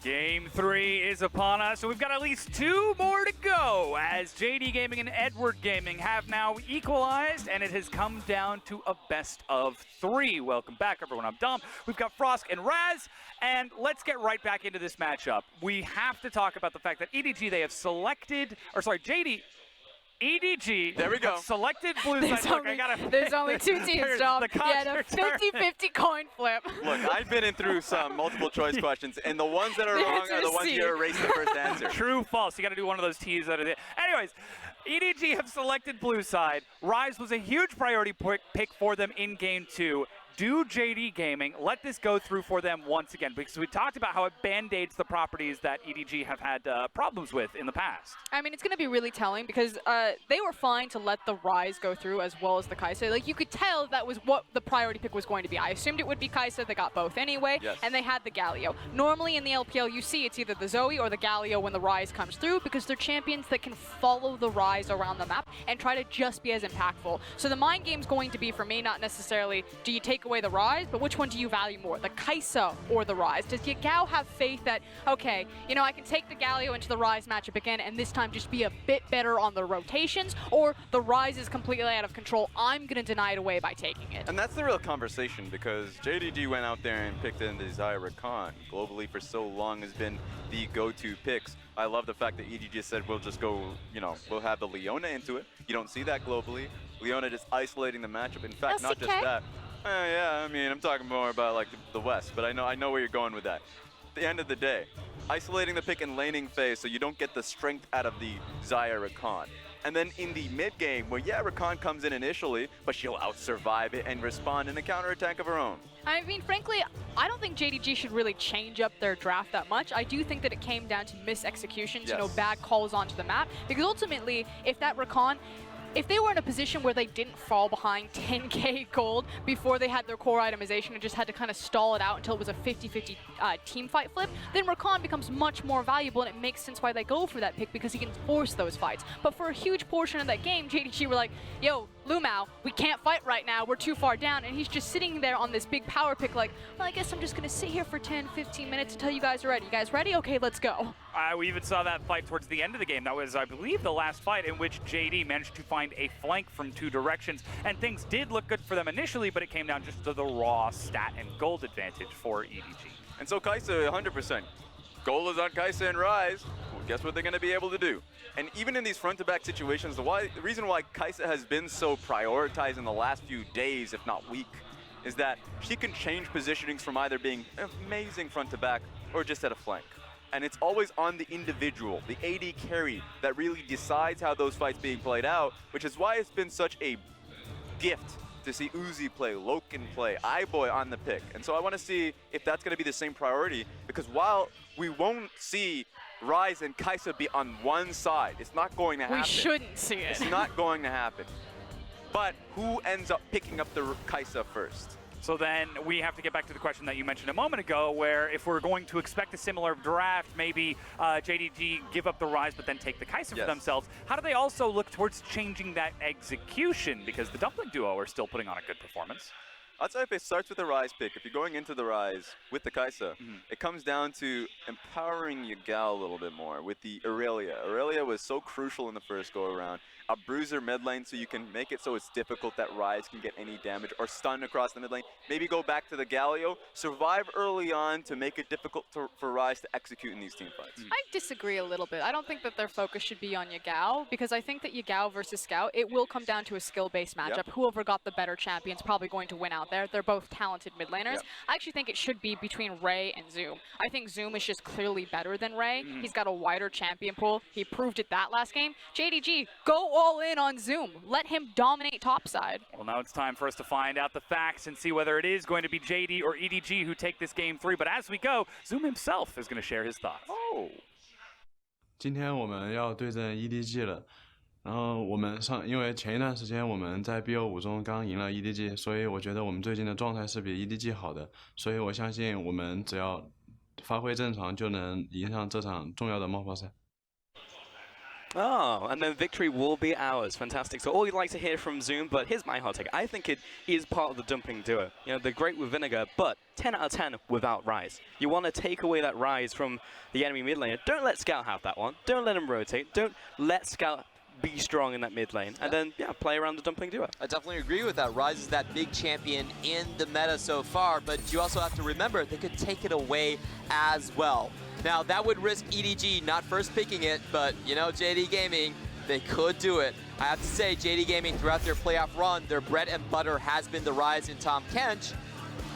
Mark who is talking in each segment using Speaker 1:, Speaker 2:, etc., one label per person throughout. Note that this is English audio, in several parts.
Speaker 1: Game 3 is upon us, so we've got at least 2 more to go as JD Gaming and Edward Gaming have now equalized, and it has come down to a best of 3. Welcome back, everyone. I'm Dom. We've got Frosk and Raz, and let's get right back into this matchup. We have to talk about the fact that EDG, they have selected, or sorry, EDG,
Speaker 2: there we go.
Speaker 1: Selected blue side.
Speaker 3: There's only 2 teams, Dom. Yeah, the 50-50 coin flip.
Speaker 2: Look, I've been in through some multiple choice questions, and the ones that are wrong are the ones you erase the first answer.
Speaker 1: True, false. You got to do one of those T's out of it. Anyways, EDG have selected blue side. Rise was a huge priority pick for them in game 2. Do JD Gaming let this go through for them once again? Because we talked about how it band-aids the properties that EDG have had problems with in the past.
Speaker 3: I mean, it's going to be really telling because they were fine to let the Rise go through as well as the Kai'Sa. Like, you could tell that was what the priority pick was going to be. I assumed it would be Kai'Sa. They got both anyway,
Speaker 2: yes.
Speaker 3: And they had the Galio. Normally in the LPL, you see it's either the Zoe or the Galio when the Rise comes through because they're champions that can follow the Rise around the map and try to just be as impactful. So the mind game's going to be, for me, not necessarily do you take away the Rise, but which one do you value more, the Kai'Sa or the Rise? Does Yagao have faith that, okay, you know, I can take the Galio into the Rise matchup again and this time just be a bit better on the rotations, or the Rise is completely out of control, I'm going to deny it away by taking it?
Speaker 2: And that's the real conversation because JDG went out there and picked in the Zyra Khan. Globally for so long has been the go-to picks. I love the fact that EDG said we'll just go, you know, we'll have the Leona into it. You don't see that globally. Leona just isolating the matchup. In fact, not just that. Yeah, I mean, I'm talking more about like the West, but I know where you're going with that. At the end of the day, isolating the pick in laning phase so you don't get the strength out of the Xayah Rakan. And then in the mid game, where yeah, Rakan comes in initially, but she'll out-survive it and respond in a counterattack of her own.
Speaker 3: I mean, frankly, I don't think JDG should really change up their draft that much. I do think that it came down to misexecutions, you know, bad calls onto the map. Because ultimately, if that Rakan, if they were in a position where they didn't fall behind 10k gold before they had their core itemization and just had to kind of stall it out until it was a 50-50 team fight flip, then Rakan becomes much more valuable, and it makes sense why they go for that pick because he can force those fights. But for a huge portion of that game, JDG were like, yo, Lumao, we can't fight right now, we're too far down, and he's just sitting there on this big power pick like, well, I guess I'm just gonna sit here for 10-15 minutes until you guys are ready. You guys ready? Okay, let's go.
Speaker 1: We even saw that fight towards the end of the game. That was, I believe, the last fight in which JD managed to find a flank from 2 directions, and things did look good for them initially, but it came down just to the raw stat and gold advantage for EDG.
Speaker 2: And so Kai'Sa, 100%. Goal is on Kai'Sa and Rise. Well, guess what they're going to be able to do? And even in these front-to-back situations, the reason why Kai'Sa has been so prioritized in the last few days, if not week, is that she can change positionings from either being amazing front-to-back or just at a flank. And it's always on the individual, the AD carry, that really decides how those fights being played out, which is why it's been such a gift to see Uzi play, Loken play, iBoy on the pick. And so I want to see if that's going to be the same priority, because while we won't see Rise and Kai'Sa be on one side, it's not going to happen.
Speaker 3: We shouldn't see it.
Speaker 2: It's not going to happen. But who ends up picking up the Kai'Sa first?
Speaker 1: So then we have to get back to the question that you mentioned a moment ago, where if we're going to expect a similar draft, maybe JDG give up the Rise but then take the Kai'Sa for themselves. How do they also look towards changing that execution? Because the Dumpling duo are still putting on a good performance.
Speaker 2: I'd say if it starts with the Rise pick, if you're going into the Rise with the Kai'Sa, it comes down to empowering Yagao a little bit more with the Aurelia. Aurelia was so crucial in the first go-around. A bruiser mid lane so you can make it so it's difficult that Rise can get any damage or stun across the mid lane. Maybe go back to the Galio, survive early on to make it difficult for Rise to execute in these team fights.
Speaker 3: I disagree a little bit. I don't think that their focus should be on Yagao, because I think that Yagao versus Scout, it will come down to a skill-based matchup. Whoever got the better champion is probably going to win out there. They're both talented mid laners. I actually think it should be between Ray and Zoom. I think Zoom is just clearly better than Ray. He's got a wider champion pool. He proved it that last game. JDG, go all in on Zoom. Let him dominate topside.
Speaker 1: Well, now it's time for us to find out the facts and see whether it is going to be JD or EDG who take this game 3. But as we go, Zoom himself is going to share his thoughts.
Speaker 2: Oh.
Speaker 4: 今天我们要对阵 EDG 了。然后因为前一段时间我们在 BO5 中刚赢了 EDG， 所以我觉得我们最近的状态是比 EDG 好的，所以我相信我们只要发挥正常就能赢上这场重要的冒泡赛。
Speaker 5: Oh, and then victory will be ours. Fantastic. So all you'd like to hear from Zoom, but here's my hot take. I think it is part of the dumping duo. You know, they're great with Vinegar, but 10 out of 10 without Rise. You want to take away that Rise from the enemy mid laner. Don't let Scout have that one. Don't let him rotate. Don't let Scout be strong in that mid lane. And then, yeah, play around the dumping duo.
Speaker 6: I definitely agree with that. Rise is that big champion in the meta so far, but you also have to remember they could take it away as well. Now, that would risk EDG not first picking it, but, you know, JD Gaming, they could do it. I have to say, JD Gaming, throughout their playoff run, their bread and butter has been the Rise in Tom Kench.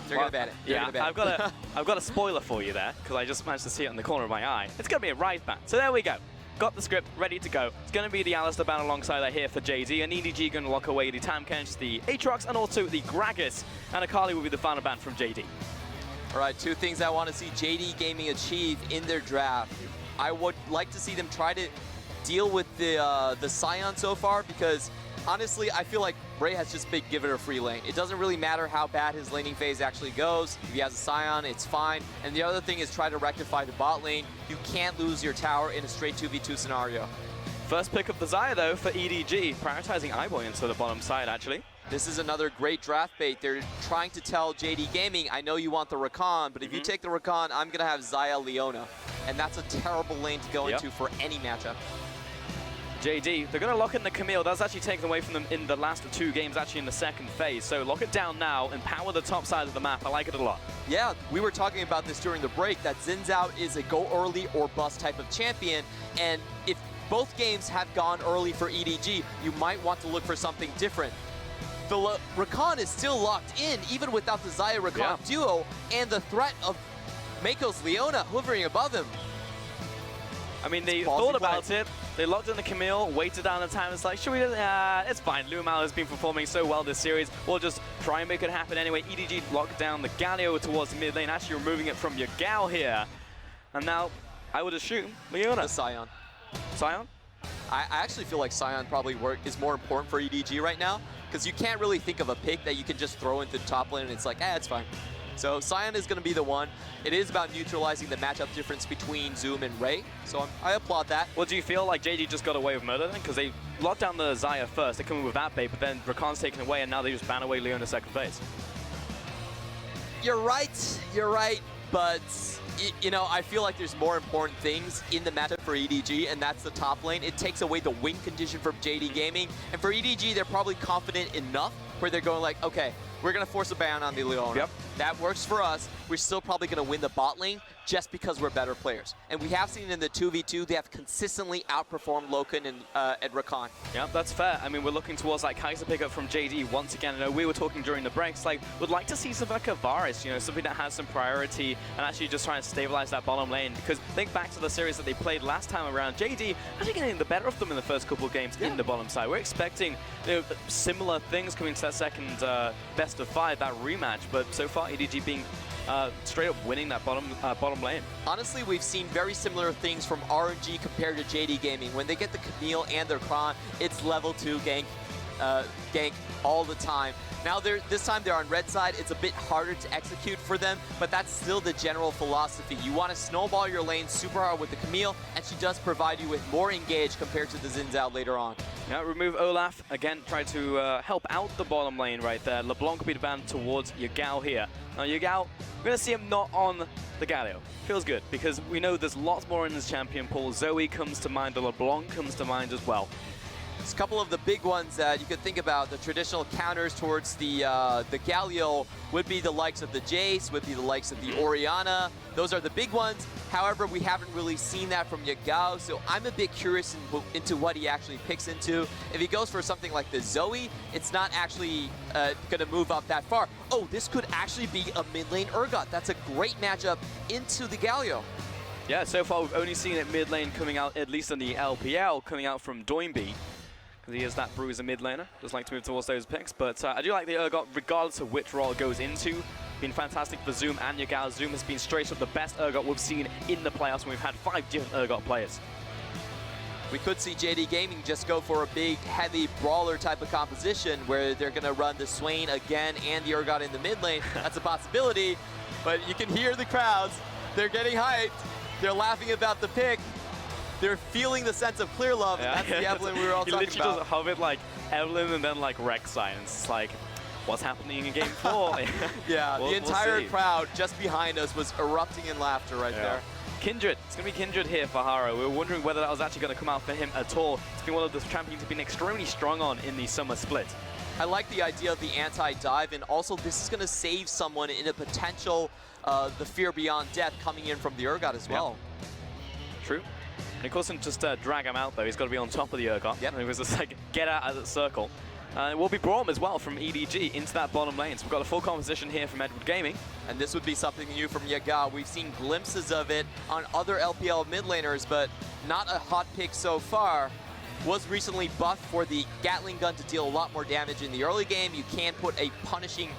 Speaker 6: They're going to ban it.
Speaker 5: Yeah, I've got a spoiler for you there, because I just managed to see it in the corner of my eye. It's going to be a Rise ban. So there we go. Got the script ready to go. It's going to be the Alistair ban alongside that here for JD, and EDG going to lock away the Tam Kench, the Aatrox, and also the Gragas, and Akali will be the final ban from JD.
Speaker 6: All right, two things I want to see JD Gaming achieve in their draft. I would like to see them try to deal with the Scion so far, because honestly, I feel like Ray has just been given a free lane. It doesn't really matter how bad his laning phase actually goes. If he has a Scion, it's fine. And the other thing is try to rectify the bot lane. You can't lose your tower in a straight 2v2 scenario.
Speaker 5: First pick of the Xayah, though, for EDG, prioritizing iBoy into the bottom side, actually.
Speaker 6: This is another great draft bait. They're trying to tell JD Gaming, I know you want the Rakan, but if you take the Rakan, I'm going to have Xayah Leona. And that's a terrible lane to go into for any matchup.
Speaker 5: JD, they're going to lock in the Camille. That's actually taken away from them in the last 2 games, actually in the second phase. So lock it down now and power the top side of the map. I like it a lot.
Speaker 6: Yeah, we were talking about this during the break, that Xin Zhao is a go early or bust type of champion. And if both games have gone early for EDG, you might want to look for something different. The Rakan is still locked in, even without the Xayah Rakan duo, and the threat of Mako's Leona hovering above him.
Speaker 5: I mean, they thought about it. They locked in the Camille, waited down the time. It's like, should we? It's fine. Lumal has been performing so well this series. We'll just try and make it happen anyway. EDG locked down the Galio towards the mid lane, actually removing it from Yagao here. And now, I would assume, Leona.
Speaker 6: The Scion.
Speaker 5: Scion?
Speaker 6: I actually feel like Scion probably is more important for EDG right now, because you can't really think of a pick that you can just throw into the top lane and it's like, it's fine. So Scion is going to be the one. It is about neutralizing the matchup difference between Zoom and Ray, so I applaud that.
Speaker 5: Well, do you feel like JD just got away with murder then? Because they locked down the Xayah first, they come in with that bait, but then Rakan's taken away and now they just ban away Leona second phase.
Speaker 6: You're right, but you know, I feel like there's more important things in the matchup for EDG, and that's the top lane. It takes away the win condition from JD Gaming, and for EDG, they're probably confident enough where they're going like, okay, we're going to force a ban on the Leona. Yep. That works for us. We're still probably going to win the bot lane just because we're better players. And we have seen in the 2v2, they have consistently outperformed Loken and Rakan.
Speaker 5: Yeah, that's fair. I mean, we're looking towards that Kaiser pickup from JD once again. I know we were talking during the breaks, like, would like to see something like a Varus, you know, something that has some priority and actually just trying to stabilize that bottom lane. Because think back to the series that they played last time around, JD actually getting the better of them in the first couple of games in the bottom side. We're expecting, you know, similar things coming to that second best of 5, that rematch, but so far EDG being straight up winning that bottom lane.
Speaker 6: Honestly, we've seen very similar things from RNG compared to JD Gaming. When they get the Camille and their Kron, it's level 2 gank all the time. Now this time they're on red side. It's a bit harder to execute for them, but that's still the general philosophy. You want to snowball your lane super hard with the Camille, and she does provide you with more engage compared to the Xin Zhao later on.
Speaker 5: Now remove Olaf, again try to help out the bottom lane right there. LeBlanc will be the ban towards Yagao here. Now Yagao, we're going to see him not on the Galio. Feels good, because we know there's lots more in this champion pool. Zoe comes to mind, the LeBlanc comes to mind as well.
Speaker 6: There's a couple of the big ones that you could think about. The traditional counters towards the Galio would be the likes of the Jace, would be the likes of the Orianna. Those are the big ones. However, we haven't really seen that from Yagao, so I'm a bit curious into what he actually picks into. If he goes for something like the Zoe, it's not actually going to move up that far. Oh, this could actually be a mid lane Urgot. That's a great matchup into the Galio.
Speaker 5: Yeah, so far we've only seen it mid lane coming out, at least in the LPL, coming out from Doinby. He is that bruiser mid laner. Just like to move towards those picks. But I do like the Urgot, regardless of which role it goes into. Been fantastic for Zoom and Yagao. Zoom has been straight up the best Urgot we've seen in the playoffs, and we've had 5 different Urgot players.
Speaker 6: We could see JD Gaming just go for a big, heavy brawler type of composition where they're going to run the Swain again and the Urgot in the mid lane. That's a possibility, but you can hear the crowds. They're getting hyped. They're laughing about the pick. they're feeling the sense of clear love, and that's the Evelyn we were all talking about.
Speaker 5: He literally just hovered like Evelyn and then like Rek'Sai, and it's like, what's happening in game 4?
Speaker 6: Yeah,
Speaker 5: we'll
Speaker 6: the entire
Speaker 5: see.
Speaker 6: crowd just behind us was erupting in laughter right there.
Speaker 5: Kindred, it's going to be Kindred here for Haro. We were wondering whether that was actually going to come out for him at all. It's been one of the champions he's been extremely strong on in the summer split.
Speaker 6: I like the idea of the anti-dive, and also this is going to save someone in a potential the fear beyond death coming in from the Urgot as well.
Speaker 5: True. And of course, just drag him out though. He's got to be on top of the Urgot.
Speaker 6: Yep.
Speaker 5: And it was just like, get out of the circle. It will be Braum as well from EDG into that bottom lane. So we've got a full composition here from Edward Gaming.
Speaker 6: And this would be something new from Yaga. We've seen glimpses of it on other LPL mid laners, but not a hot pick so far. Was recently buffed for the Gatling gun to deal a lot more damage in the early game. You can put a punishing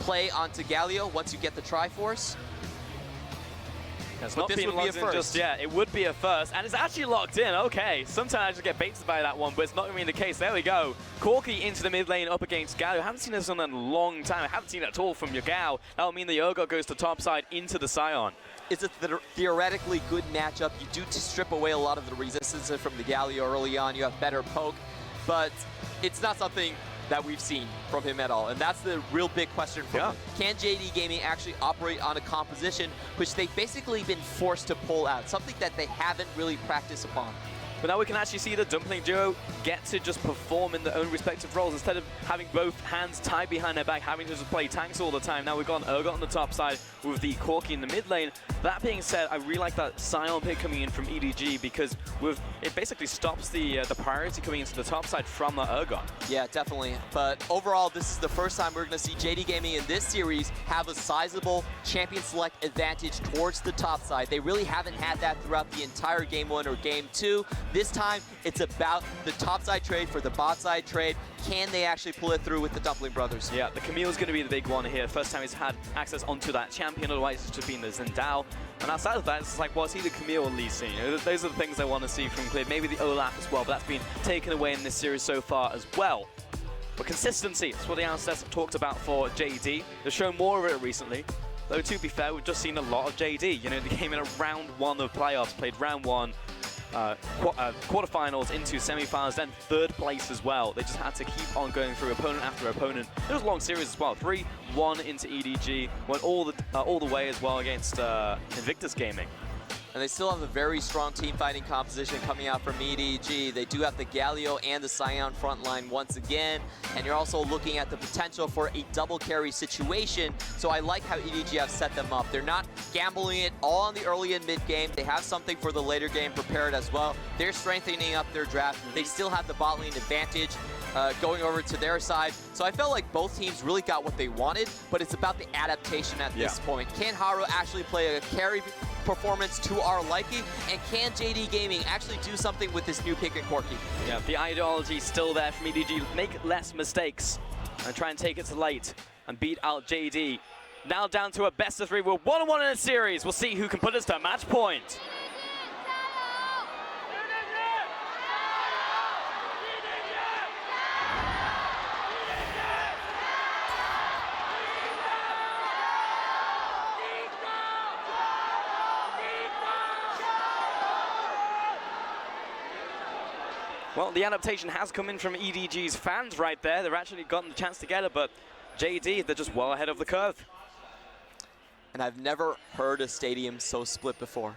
Speaker 6: play onto Galio once you get the Triforce.
Speaker 5: It's not being locked in just yet. It would be a first, and it's actually locked in. Okay, sometimes I just get baited by that one, but it's not going to be the case. There we go. Corki into the mid lane up against Galio. Haven't seen this in a long time. I haven't seen it at all from Yagao. That'll mean the Urgot goes to top side into the Scion.
Speaker 6: It's a theoretically good matchup. You do strip away a lot of the resistance from the Galio early on. You have better poke, but it's not something that we've seen from him at all. And that's the real big question for him. Can JD Gaming actually operate on a composition which they've basically been forced to pull out, something that they haven't really practiced upon?
Speaker 5: But now we can actually see the Dumpling duo get to just perform in their own respective roles instead of having both hands tied behind their back, having to just play tanks all the time. Now we've got an Urgot on the top side with the Corki in the mid lane. That being said, I really like that Scion pick coming in from EDG because it basically stops the priority coming into the top side from the Urgot.
Speaker 6: Yeah, definitely. But overall, this is the first time we're going to see JD Gaming in this series have a sizable champion select advantage towards the top side. They really haven't had that throughout the entire Game 1 or Game 2. This time, it's about the top side trade for the bot side trade. Can they actually pull it through with the Dumpling brothers? Yeah,
Speaker 5: the Camille's going to be the big one here. First time he's had access onto that champion, otherwise it's just been the Zendao. And outside of that, it's like, well, it's either Camille or Lee Sin. You know, those are the things I want to see from Clear. Maybe the Olaf as well, but that's been taken away in this series so far as well. But consistency, that's what the analysts have talked about for JD. They've shown more of it recently. Though, to be fair, we've just seen a lot of JD. You know, they came in at round 1 of playoffs, played round 1, quarterfinals into semifinals, then 3rd place as well. They just had to keep on going through opponent after opponent. It was a long series as well. 3-1 into EDG, went all the way as well against Invictus Gaming.
Speaker 6: And they still have a very strong team fighting composition coming out from EDG. They do have the Galio and the Scion front line once again. And you're also looking at the potential for a double carry situation. So I like how EDG have set them up. They're not gambling it all on the early and mid game. They have something for the later game prepared as well. They're strengthening up their draft. They still have the bot lane advantage going over to their side. So I felt like both teams really got what they wanted, but it's about the adaptation at this point. Can Haro actually play a carry performance to our liking, and can JD Gaming actually do something with this new pick and Corki?
Speaker 5: Yeah, the ideology still there from EDG. Make less mistakes and try and take it to late and beat out JD. Now down to a best of 3. We're 1-1 in a series. We'll see who can put us to match point. Well, the adaptation has come in from EDG's fans right there. They've actually gotten the chance to get it, but JD, they're just well ahead of the curve.
Speaker 6: And I've never heard a stadium so split before.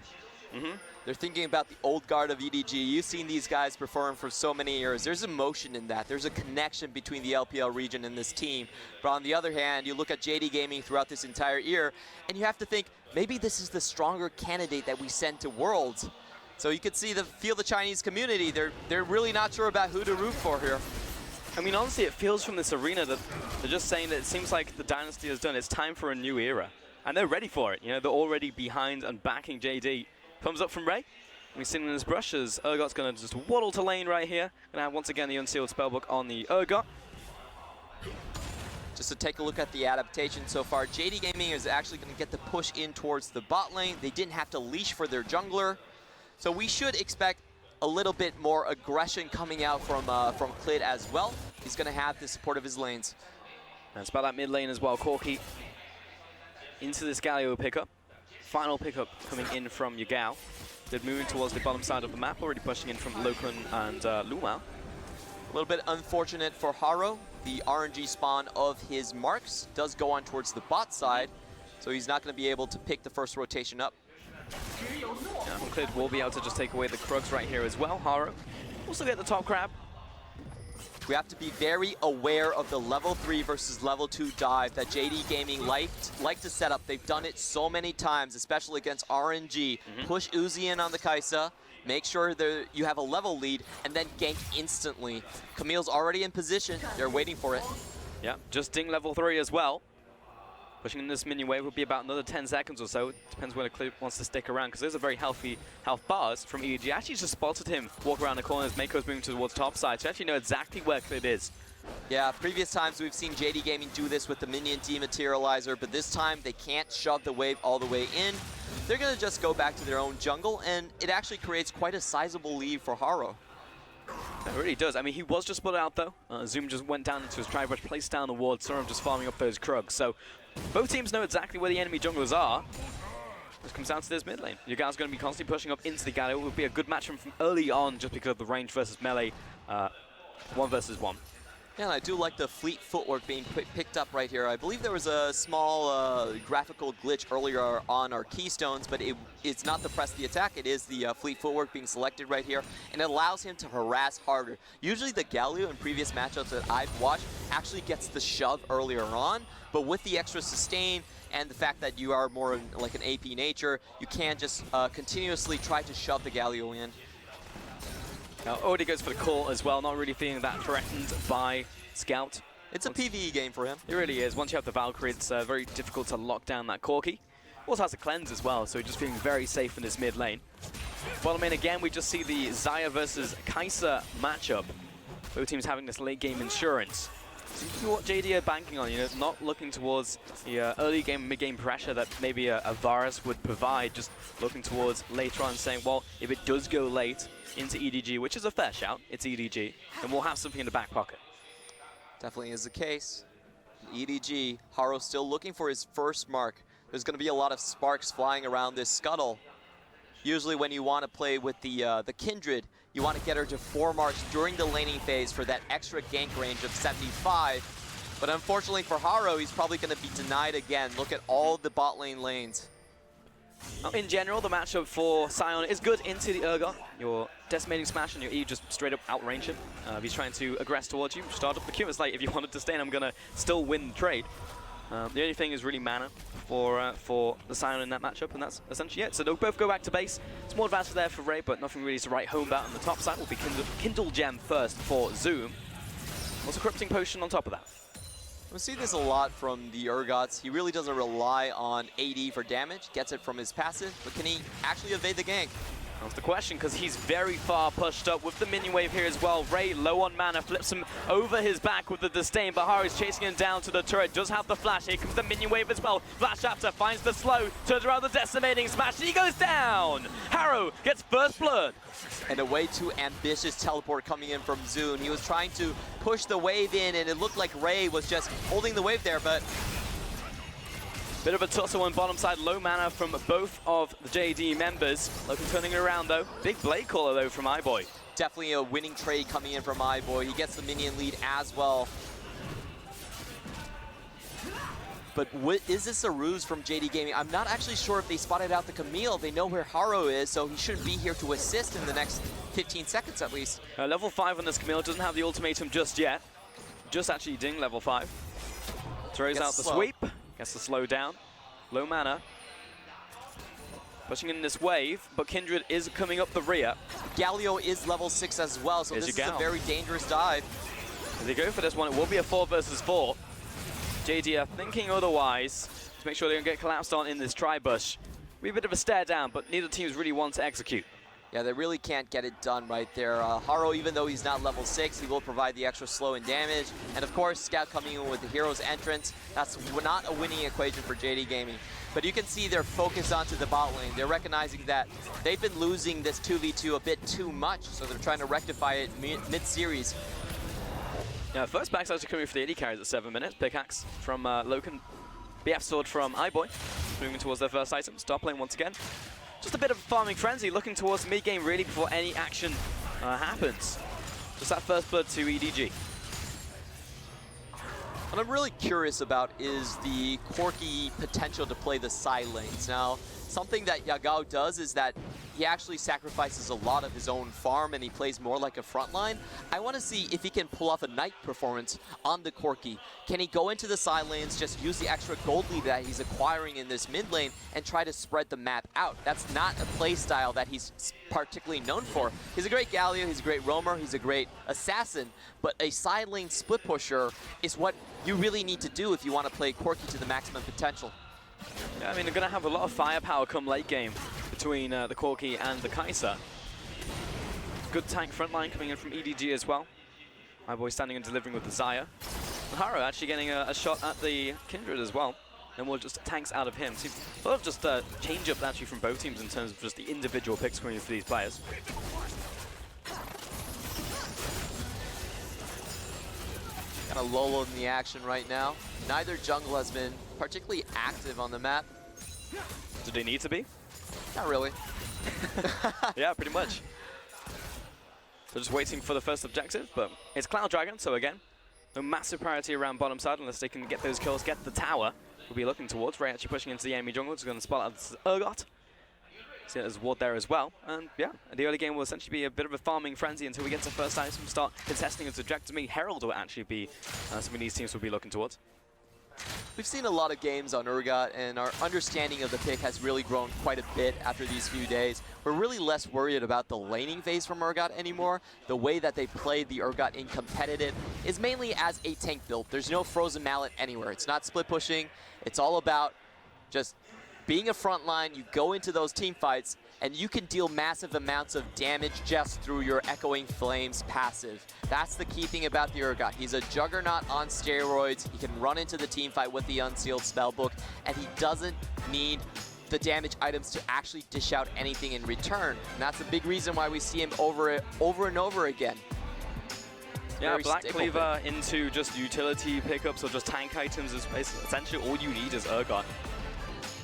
Speaker 6: They're thinking about the old guard of EDG. You've seen these guys perform for so many years. There's emotion in that. There's a connection between the LPL region and this team. But on the other hand, you look at JD Gaming throughout this entire year, and you have to think, maybe this is the stronger candidate that we send to Worlds. So you could feel the Chinese community. They're really not sure about who to root for here.
Speaker 5: I mean, honestly, it feels from this arena that they're just saying that it seems like the dynasty has done. It's time for a new era. And they're ready for it. You know, they're already behind and backing JD. Thumbs up from Ray. We've seen in his brush as Urgot's going to just waddle to lane right here. Going to have once again the Unsealed Spellbook on the Urgot.
Speaker 6: Just to take a look at the adaptation so far, JD Gaming is actually going to get the push in towards the bot lane. They didn't have to leash for their jungler. So we should expect a little bit more aggression coming out from Clid as well. He's going to have the support of his lanes.
Speaker 5: And it's about that mid lane as well. Corki into this Galio pickup. final pickup coming in from Yagao. They're moving towards the bottom side of the map, already pushing in from Lokun and Luma.
Speaker 6: A little bit unfortunate for Haro. The RNG spawn of his marks does go on towards the bot side, so he's not going to be able to pick the first rotation up.
Speaker 5: Uncleared will be able to just take away the Krugs right here as well. Haro also get the top crab.
Speaker 6: We have to be very aware of the level 3 versus level 2 dive that JD Gaming like to set up. They've done it so many times, especially against RNG. Push Uzi in on the Kai'Sa, make sure that you have a level lead, and then gank instantly. Camille's already in position. They're waiting for it.
Speaker 5: Yeah, just ding level 3 as well. Pushing in this minion wave will be about another 10 seconds or so. Depends whether Clip wants to stick around, because there's a very healthy health bars from EDG. Actually just spotted him walk around the corner as Mako's moving towards top side, so actually know exactly where Clip is.
Speaker 6: Yeah, previous times we've seen JD Gaming do this with the minion dematerializer, but this time they can't shove the wave all the way in. They're going to just go back to their own jungle, and it actually creates quite a sizable lead for Haro.
Speaker 5: It really does. I mean, he was just split out though. Zoom just went down into his tri-brush, placed down the ward, saw him just farming up those Krugs. So both teams know exactly where the enemy junglers are. This comes down to this mid lane. Yagao's going to be constantly pushing up into the Galio. It would be a good match from early on just because of the range versus melee 1 versus 1.
Speaker 6: Yeah, and I do like the fleet footwork being picked up right here. I believe there was a small graphical glitch earlier on our keystones, but it's not the press the attack, it is the fleet footwork being selected right here, and it allows him to harass harder. Usually the Galio in previous matchups that I've watched actually gets the shove earlier on, but with the extra sustain and the fact that you are more like an AP nature, you can't just continuously try to shove the Galio in.
Speaker 5: Now, already goes for the call as well, not really feeling that threatened by Scout.
Speaker 6: It's a PvE game for him.
Speaker 5: It really is. Once you have the Valkyrie, it's very difficult to lock down that Corki. Also has a cleanse as well, so just feeling very safe in this mid lane. Bottom lane again, we just see the Xayah versus Kai'Sa matchup. Both teams having this late game insurance. Seems to be what JD are banking on, you know, not looking towards the early game, mid game pressure that maybe a Varus would provide, just looking towards later on saying, well, if it does go late into EDG, which is a fair shout, it's EDG, and we'll have something in the back pocket.
Speaker 6: Definitely is the case. EDG, Haro still looking for his first mark. There's going to be a lot of sparks flying around this scuttle. Usually when you want to play with the Kindred, you want to get her to 4 marks during the laning phase for that extra gank range of 75. But unfortunately for Haro, he's probably going to be denied again. Look at all the bot lane lanes.
Speaker 5: In general, the matchup for Sion is good into the Urgot. Your Decimating Smash and your E just straight up outrange him. If he's trying to aggress towards you, start up the Q. It's like, if you wanted to stay in, I'm going to still win the trade. The only thing is really mana for the Sion in that matchup, and that's essentially it. So they'll both go back to base. It's more advantage there for Ray, but nothing really to write home about. On the top side will be Kindle Gem first for Zoom. Also Corrupting Potion on top of that.
Speaker 6: We see this a lot from the Urgots. He really doesn't rely on AD for damage, gets it from his passive, but can he actually evade the gank?
Speaker 5: That's the question, because he's very far pushed up with the minion wave here as well. Ray, low on mana, flips him over his back with the disdain. Bahari's chasing him down to the turret, does have the flash. Here comes the minion wave as well. Flash after, finds the slow, turns around the Decimating Smash, and he goes down! Haro gets first blood.
Speaker 6: And a way too ambitious teleport coming in from Zune. He was trying to push the wave in, and it looked like Ray was just holding the wave there, but
Speaker 5: bit of a tussle on bottom side, low mana from both of the JD members. Logan turning it around though. Big blade caller though from iBoy.
Speaker 6: Definitely a winning trade coming in from iBoy. He gets the minion lead as well. But is this a ruse from JD Gaming? I'm not actually sure if they spotted out the Camille. They know where Haro is, so he shouldn't be here to assist in the next 15 seconds at least.
Speaker 5: Level 5 on this Camille, doesn't have the ultimatum just yet. Just actually ding level 5. Throws out the sweep. Gets the slow down. Low mana. Pushing in this wave, but Kindred is coming up the rear.
Speaker 6: Galio is level 6 as well, so this is a very dangerous dive.
Speaker 5: As they go for this one, it will be a 4 versus 4. JD are thinking otherwise to make sure they don't get collapsed on in this tri-bush. Be a bit of a stare down, but neither teams really want to execute.
Speaker 6: Yeah, they really can't get it done right there. Haro, even though he's not level 6, he will provide the extra slow and damage. And of course, Scout coming in with the hero's entrance. That's not a winning equation for JD Gaming. But you can see they're focused onto the bot lane. They're recognizing that they've been losing this 2v2 a bit too much, so they're trying to rectify it mid-series.
Speaker 5: Yeah, first back's actually coming for the AD carries at 7 minutes. Pickaxe from Loken BF sword from iBoy, moving towards their first item. Start playing once again. Just a bit of a farming frenzy, looking towards mid-game really before any action happens. Just that first blood to EDG.
Speaker 6: What I'm really curious about is the Corki potential to play the side lanes. Now, something that Yagao does is that he actually sacrifices a lot of his own farm and he plays more like a frontline. I want to see if he can pull off a Knight performance on the Corki. Can he go into the side lanes, just use the extra gold lead that he's acquiring in this mid lane and try to spread the map out? That's not a play style that he's particularly known for. He's a great Galio, he's a great roamer, he's a great assassin, but a side lane split pusher is what you really need to do if you want to play Corki to the maximum potential.
Speaker 5: Yeah, I mean, they're going to have a lot of firepower come late game between the Corki and the Kai'Sa. Good tank front line coming in from EDG as well. My boy standing and delivering with the Xayah. And Haro actually getting a shot at the Kindred as well. And we'll just tanks out of him. So a lot of just change-up actually from both teams in terms of just the individual picks coming for these players.
Speaker 6: Kind of lull in the action right now. Neither jungle has been particularly active on the map.
Speaker 5: Do they need to be?
Speaker 6: Not really.
Speaker 5: Yeah, pretty much. So just waiting for the first objective, but it's Cloud Dragon, so again, no massive priority around bottom side unless they can get those kills, get the tower. We'll be looking towards. Ray actually pushing into the enemy jungle, just going to spot out Urgot. See there's ward there as well. And yeah, the early game will essentially be a bit of a farming frenzy until we get to first item, start contesting its objective. I mean, Herald will actually be something these teams will be looking towards.
Speaker 6: We've seen a lot of games on Urgot, and our understanding of the pick has really grown quite a bit after these few days. We're really less worried about the laning phase from Urgot anymore. The way that they play the Urgot in competitive is mainly as a tank build. There's no frozen mallet anywhere. It's not split pushing. It's all about just being a front line. You go into those team fights, and you can deal massive amounts of damage just through your Echoing Flames passive. That's the key thing about the Urgot. He's a juggernaut on steroids. He can run into the team fight with the Unsealed Spellbook, and he doesn't need the damage items to actually dish out anything in return. And that's a big reason why we see him over and over again.
Speaker 5: Yeah,
Speaker 6: Very
Speaker 5: Black
Speaker 6: stable
Speaker 5: Cleaver into just utility pickups or just tank items is essentially all you need is Urgot.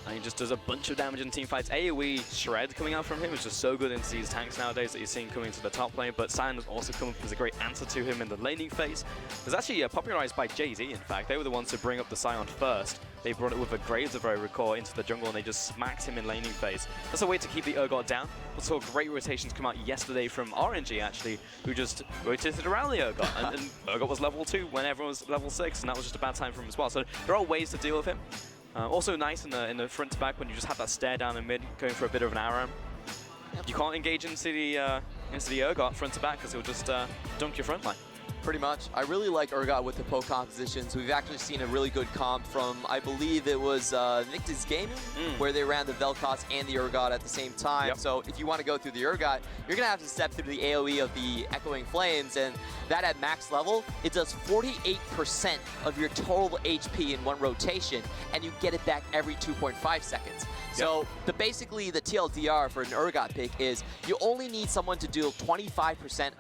Speaker 5: And he just does a bunch of damage in teamfights. AoE Shred coming out from him is just so good into these tanks nowadays that you're seeing coming to the top lane, but Sion has also come up as a great answer to him in the laning phase. It was actually popularized by JD, in fact. They were the ones to bring up the Sion first. They brought it with a Graves, if I recall, into the jungle, and they just smacked him in laning phase. That's a way to keep the Urgot down. We saw great rotations come out yesterday from RNG, actually, who just rotated around the Urgot. and Urgot was level 2 when everyone was level 6, and that was just a bad time for him as well. So there are ways to deal with him. Also nice in the front to back when you just have that stare down in mid, going for a bit of an ARAM. You can't engage into the Urgot front to back because he'll just dunk your front line.
Speaker 6: Pretty much. I really like Urgot with the poke compositions. We've actually seen a really good comp from, I believe it was Victus Gaming, where they ran the Vel'Koz and the Urgot at the same time.
Speaker 5: Yep.
Speaker 6: So if you want to go through the Urgot, you're going to have to step through the AoE of the Echoing Flames, and that at max level, it does 48% of your total HP in one rotation, and you get it back every 2.5 seconds. So basically the TLDR for an Urgot pick is you only need someone to deal 25%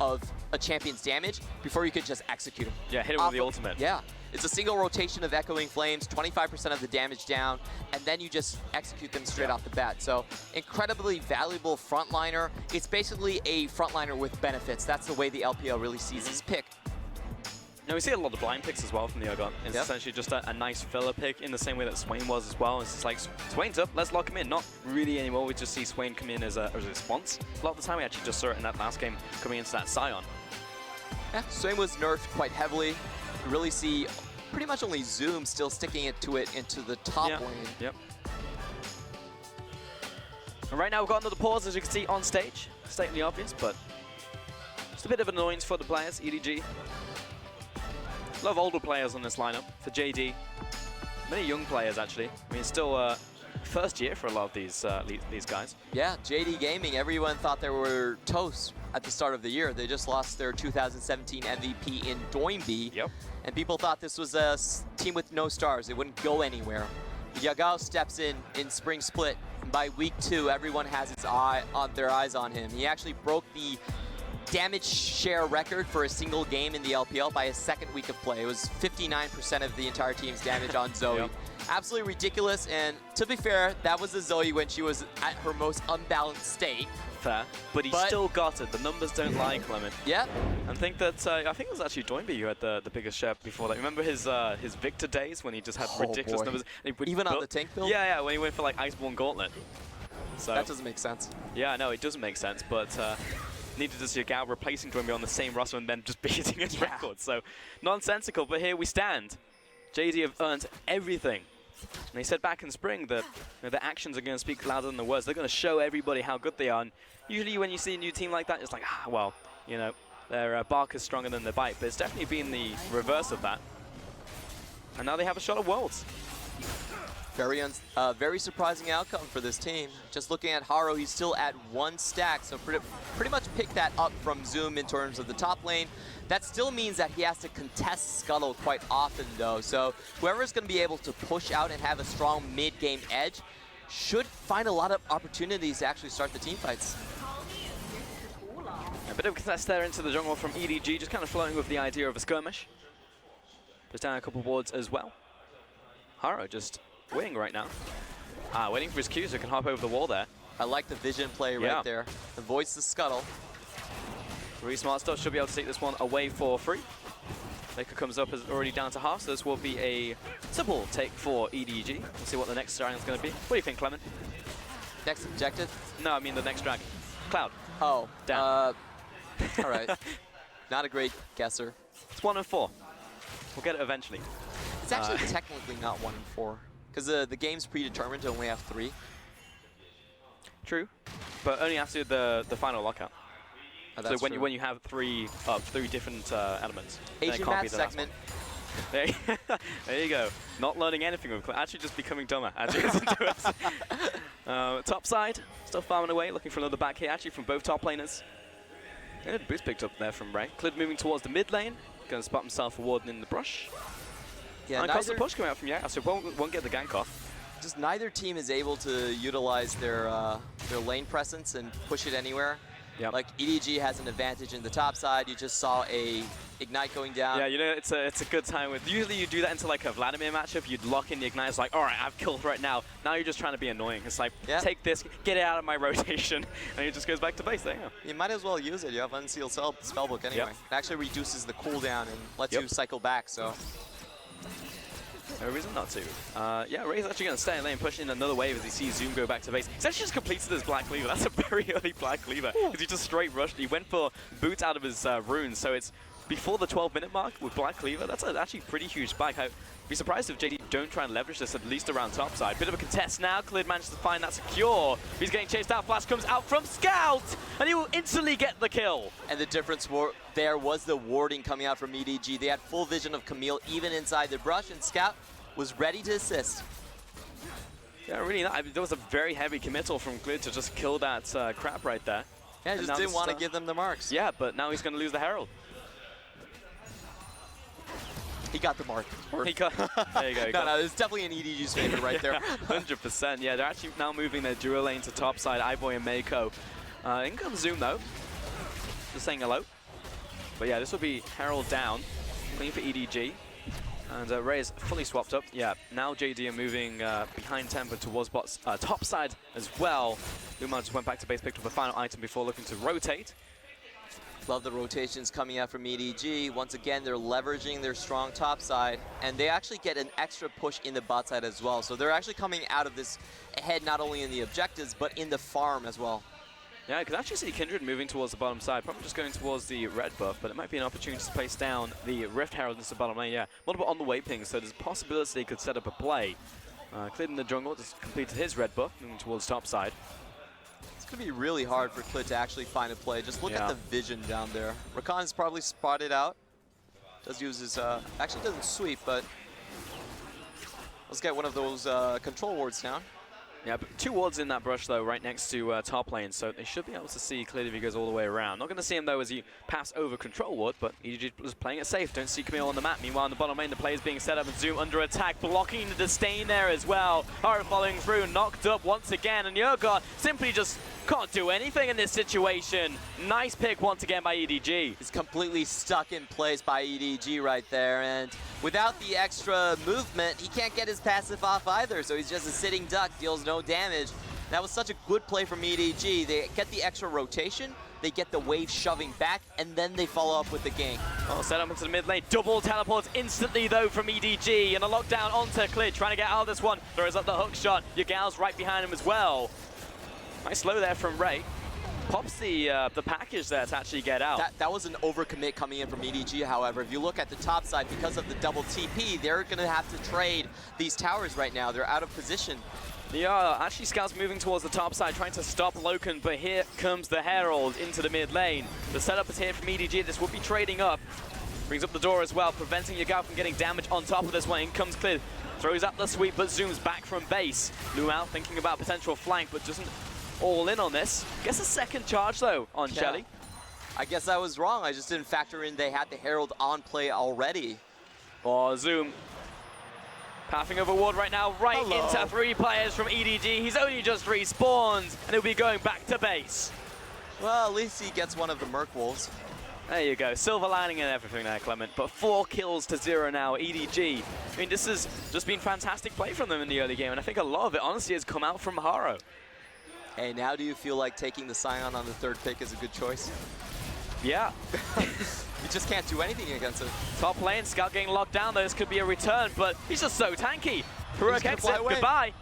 Speaker 6: of a champion's damage before you could just execute him.
Speaker 5: Yeah, hit him with the ultimate.
Speaker 6: Yeah, it's a single rotation of Echoing Flames, 25% of the damage down, and then you just execute them straight off the bat. So incredibly valuable frontliner. It's basically a frontliner with benefits. That's the way the LPL really sees his pick.
Speaker 5: Now we see a lot of blind picks as well from the Urgot. It's essentially just a nice filler pick in the same way that Swain was as well. It's just like, Swain's up, let's lock him in. Not really anymore, we just see Swain come in as a response. A lot of the time we actually just saw it in that last game coming into that Sion.
Speaker 6: Yeah, Swain was nerfed quite heavily. You really see pretty much only Zoom still sticking it into the top lane.
Speaker 5: Yep. And right now we've got another pause, as you can see on stage. Stating obvious, but just a bit of an annoyance for the players, EDG. A lot of older players on this lineup for JD. Many young players, actually. I mean, still first year for a lot of these guys.
Speaker 6: Yeah, JD Gaming, everyone thought they were toast at the start of the year. They just lost their 2017 MVP in Doinby.
Speaker 5: Yep.
Speaker 6: And people thought this was a team with no stars. They wouldn't go anywhere. Yagao steps in Spring Split, and by week 2, everyone has their eyes on him. He actually broke the damage share record for a single game in the LPL by a second week of play. It was 59% of the entire team's damage on Zoe. Absolutely ridiculous, and to be fair, that was the Zoe when she was at her most unbalanced state.
Speaker 5: Fair, but he still got it. The numbers don't lie, Clement.
Speaker 6: Yeah.
Speaker 5: And think that I think it was actually Doinby who had the biggest share before that. Remember his Victor days when he just had ridiculous numbers?
Speaker 6: Even on the tank build?
Speaker 5: Yeah, when he went for like Iceborne Gauntlet. So
Speaker 6: that doesn't make sense.
Speaker 5: Yeah, no, it doesn't make sense, but neither does Yagao replacing Doinby on the same roster and then just beating his record. So nonsensical, but here we stand. JD have earned everything. And they said back in spring that their actions are going to speak louder than the words. They're going to show everybody how good they are. And usually when you see a new team like that, it's like, well, you know, their bark is stronger than their bite. But it's definitely been the reverse of that. And now they have a shot at Worlds.
Speaker 6: Very surprising outcome for this team. Just looking at Haro, he's still at 1 stack, so pretty much picked that up from Zoom in terms of the top lane. That still means that he has to contest Scuttle quite often, though. So whoever's going to be able to push out and have a strong mid-game edge should find a lot of opportunities to actually start the team fights.
Speaker 5: A bit of a contest there into the jungle from EDG, just kind of flowing with the idea of a skirmish. Just down a couple boards as well. Haro just waiting right now. Waiting for his Q so he can hop over the wall there.
Speaker 6: I like the vision play right there. Avoids the Scuttle.
Speaker 5: Really smart stuff. Should be able to take this one away for free. FLICKR comes up as already down to half, so this will be a simple take for EDG. We'll see what the next dragon is going to be. What do you think, Clement?
Speaker 6: Next objective?
Speaker 5: No, I mean the next dragon. Cloud.
Speaker 6: Oh.
Speaker 5: Down.
Speaker 6: All right. Not a great guesser.
Speaker 5: It's 1 and 4. We'll get it eventually.
Speaker 6: It's actually technically not 1 and 4. Because the game's predetermined to only have 3.
Speaker 5: True. But only after the final lockout.
Speaker 6: Oh,
Speaker 5: so when you have three different elements.
Speaker 6: Asian math segment.
Speaker 5: There you go. Not learning anything with actually just becoming dumber as you listen to us. Top side, still farming away, looking for another back here actually from both top laners. Good boost picked up there from Ray. Clid moving towards the mid lane. Going to spot himself a warden in the brush.
Speaker 6: Yeah,
Speaker 5: and constant push coming out from Yagao, so won't get the gank off.
Speaker 6: Just neither team is able to utilize their lane presence and push it anywhere.
Speaker 5: Yep.
Speaker 6: Like EDG has an advantage in the top side. You just saw a Ignite going down.
Speaker 5: Yeah, you know, it's a good time with. Usually you do that into like a Vladimir matchup. You'd lock in the Ignite. It's like, all right, I've killed right now. Now you're just trying to be annoying. It's like, take this, get it out of my rotation, and it just goes back to base. There you go.
Speaker 6: You might as well use it. You have Unsealed Spellbook anyway. It actually reduces the cooldown and lets you cycle back. So.
Speaker 5: No reason not to. Yeah, Ray's actually going to stay in lane, pushing in another wave as he sees Zoom go back to base. He's actually just completed his Black Cleaver. That's a very early Black Cleaver because he just straight rushed. He went for boots out of his runes, so it's before the 12-minute mark with Black Cleaver. That's actually a pretty huge spike. I'd be surprised if JD don't try and leverage this at least around top side. Bit of a contest now. Clid manages to find that secure. He's getting chased out. Flash comes out from Scout, and he will instantly get the kill.
Speaker 6: And the difference there was the warding coming out from EDG. They had full vision of Camille even inside the brush, and Scout was ready to assist.
Speaker 5: Yeah, really not. I mean, there was a very heavy committal from Clid to just kill that crap right there.
Speaker 6: Yeah, just didn't want to give them the marks.
Speaker 5: Yeah, but now he's going to lose the Herald.
Speaker 6: He got the mark.
Speaker 5: He got, there you go.
Speaker 6: No, it's definitely an EDG's favorite right there.
Speaker 5: 100%. Yeah, they're actually now moving their dual lane to top side, Iboy and Mako. In comes Zoom though. Just saying hello. But yeah, this will be Herald down. Clean for EDG. And Ray is fully swapped up. Yeah, now JD are moving behind Temper towards top side as well. Lumar just went back to base, picked up a final item before looking to rotate.
Speaker 6: Love the rotations coming out from EDG. Once again, they're leveraging their strong top side, and they actually get an extra push in the bot side as well. So they're actually coming out of this ahead not only in the objectives, but in the farm as well.
Speaker 5: Yeah, I could actually see Kindred moving towards the bottom side, probably just going towards the red buff, but it might be an opportunity to place down the Rift Herald into the bottom lane. Yeah, multiple on the way pings, so there's a possibility they could set up a play. Clid in the jungle just completed his red buff, moving towards top side.
Speaker 6: It's going to be really hard for Clid to actually find a play. Just look at the vision down there. Rakan's probably spotted out. Does use his, actually doesn't sweep, but let's get one of those control wards down.
Speaker 5: Yeah, but 2 wards in that brush, though, right next to top lane, so they should be able to see Clid if he goes all the way around. Not going to see him, though, as he pass over control ward, but EDG was playing it safe. Don't see Camille on the map. Meanwhile, in the bottom lane, the play is being set up, and Zoom under attack, blocking the disdain there as well. Haro following through, knocked up once again, and Yurgot simply just can't do anything in this situation. Nice pick once again by EDG.
Speaker 6: He's completely stuck in place by EDG right there, and without the extra movement, he can't get his passive off either, so he's just a sitting duck, deals no damage. That was such a good play from EDG. They get the extra rotation, they get the wave shoving back, and then they follow up with the gank.
Speaker 5: Oh, set up into the mid lane. Double teleports instantly, though, from EDG. And a lockdown onto Klid, trying to get out of this one. Throws up the hook shot. Yagal's right behind him as well. Nice slow there from Ray. Pops the package there to actually get out.
Speaker 6: That was an overcommit coming in from EDG, however. If you look at the top side, because of the double TP, they're going to have to trade these towers right now. They're out of position.
Speaker 5: Yeah, actually Scouts moving towards the top side, trying to stop Loken, but here comes the Herald into the mid lane. The setup is here from EDG. This will be trading up. Brings up the door as well, preventing Yagal from getting damage on top of this one. In comes Klid. Throws up the sweep, but zooms back from base. Lumao thinking about potential flank, but doesn't all in on this. Gets a second charge, though, on Shelly.
Speaker 6: I guess I was wrong. I just didn't factor in they had the Herald on play already.
Speaker 5: Oh, Zoom. Pathing over ward right now, right into 3 players from EDG. He's only just respawned, and he'll be going back to base.
Speaker 6: Well, at least he gets one of the Merc Wolves.
Speaker 5: There you go, silver lining and everything there, Clement. But 4 kills to 0 now, EDG. I mean, this has just been fantastic play from them in the early game, and I think a lot of it, honestly, has come out from Haro.
Speaker 6: Hey, now do you feel like taking the Scion on the 3rd pick is a good choice?
Speaker 5: Yeah.
Speaker 6: You just can't do anything against it.
Speaker 5: Top lane, Scout getting locked down, though. This could be a return, but he's just so tanky. Heroic exit, goodbye.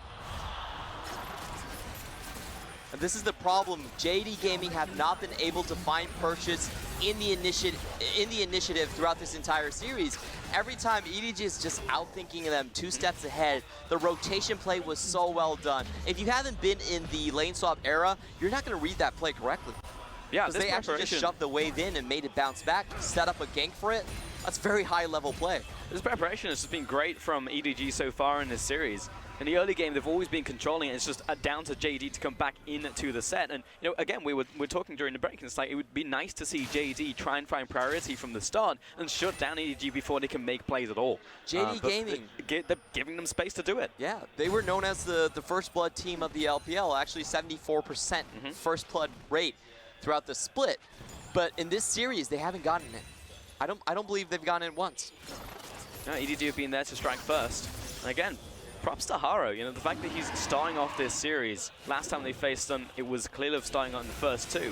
Speaker 6: And this is the problem. JD Gaming have not been able to find purchase in the initiative throughout this entire series. Every time EDG is just outthinking them 2 steps ahead. The rotation play was so well done. If you haven't been in the lane swap era, you're not going to read that play correctly.
Speaker 5: Yeah,
Speaker 6: because they actually just shoved the wave in and made it bounce back, set up a gank for it. That's very high level play.
Speaker 5: This preparation has just been great from EDG so far in this series. In the early game, they've always been controlling it. It's just down to JD to come back into the set. And, you know, again, we're talking during the break, and it's like it would be nice to see JD try and find priority from the start and shut down EDG before they can make plays at all.
Speaker 6: JD Gaming.
Speaker 5: They're giving them space to do it.
Speaker 6: Yeah, they were known as the first blood team of the LPL, actually 74% first blood rate throughout the split. But in this series, they haven't gotten it. I don't believe they've gotten it once.
Speaker 5: No, EDG have been there to strike first. And again, props to Haro. You know, the fact that he's starting off this series. Last time they faced them, it was Klilov starting on the first 2.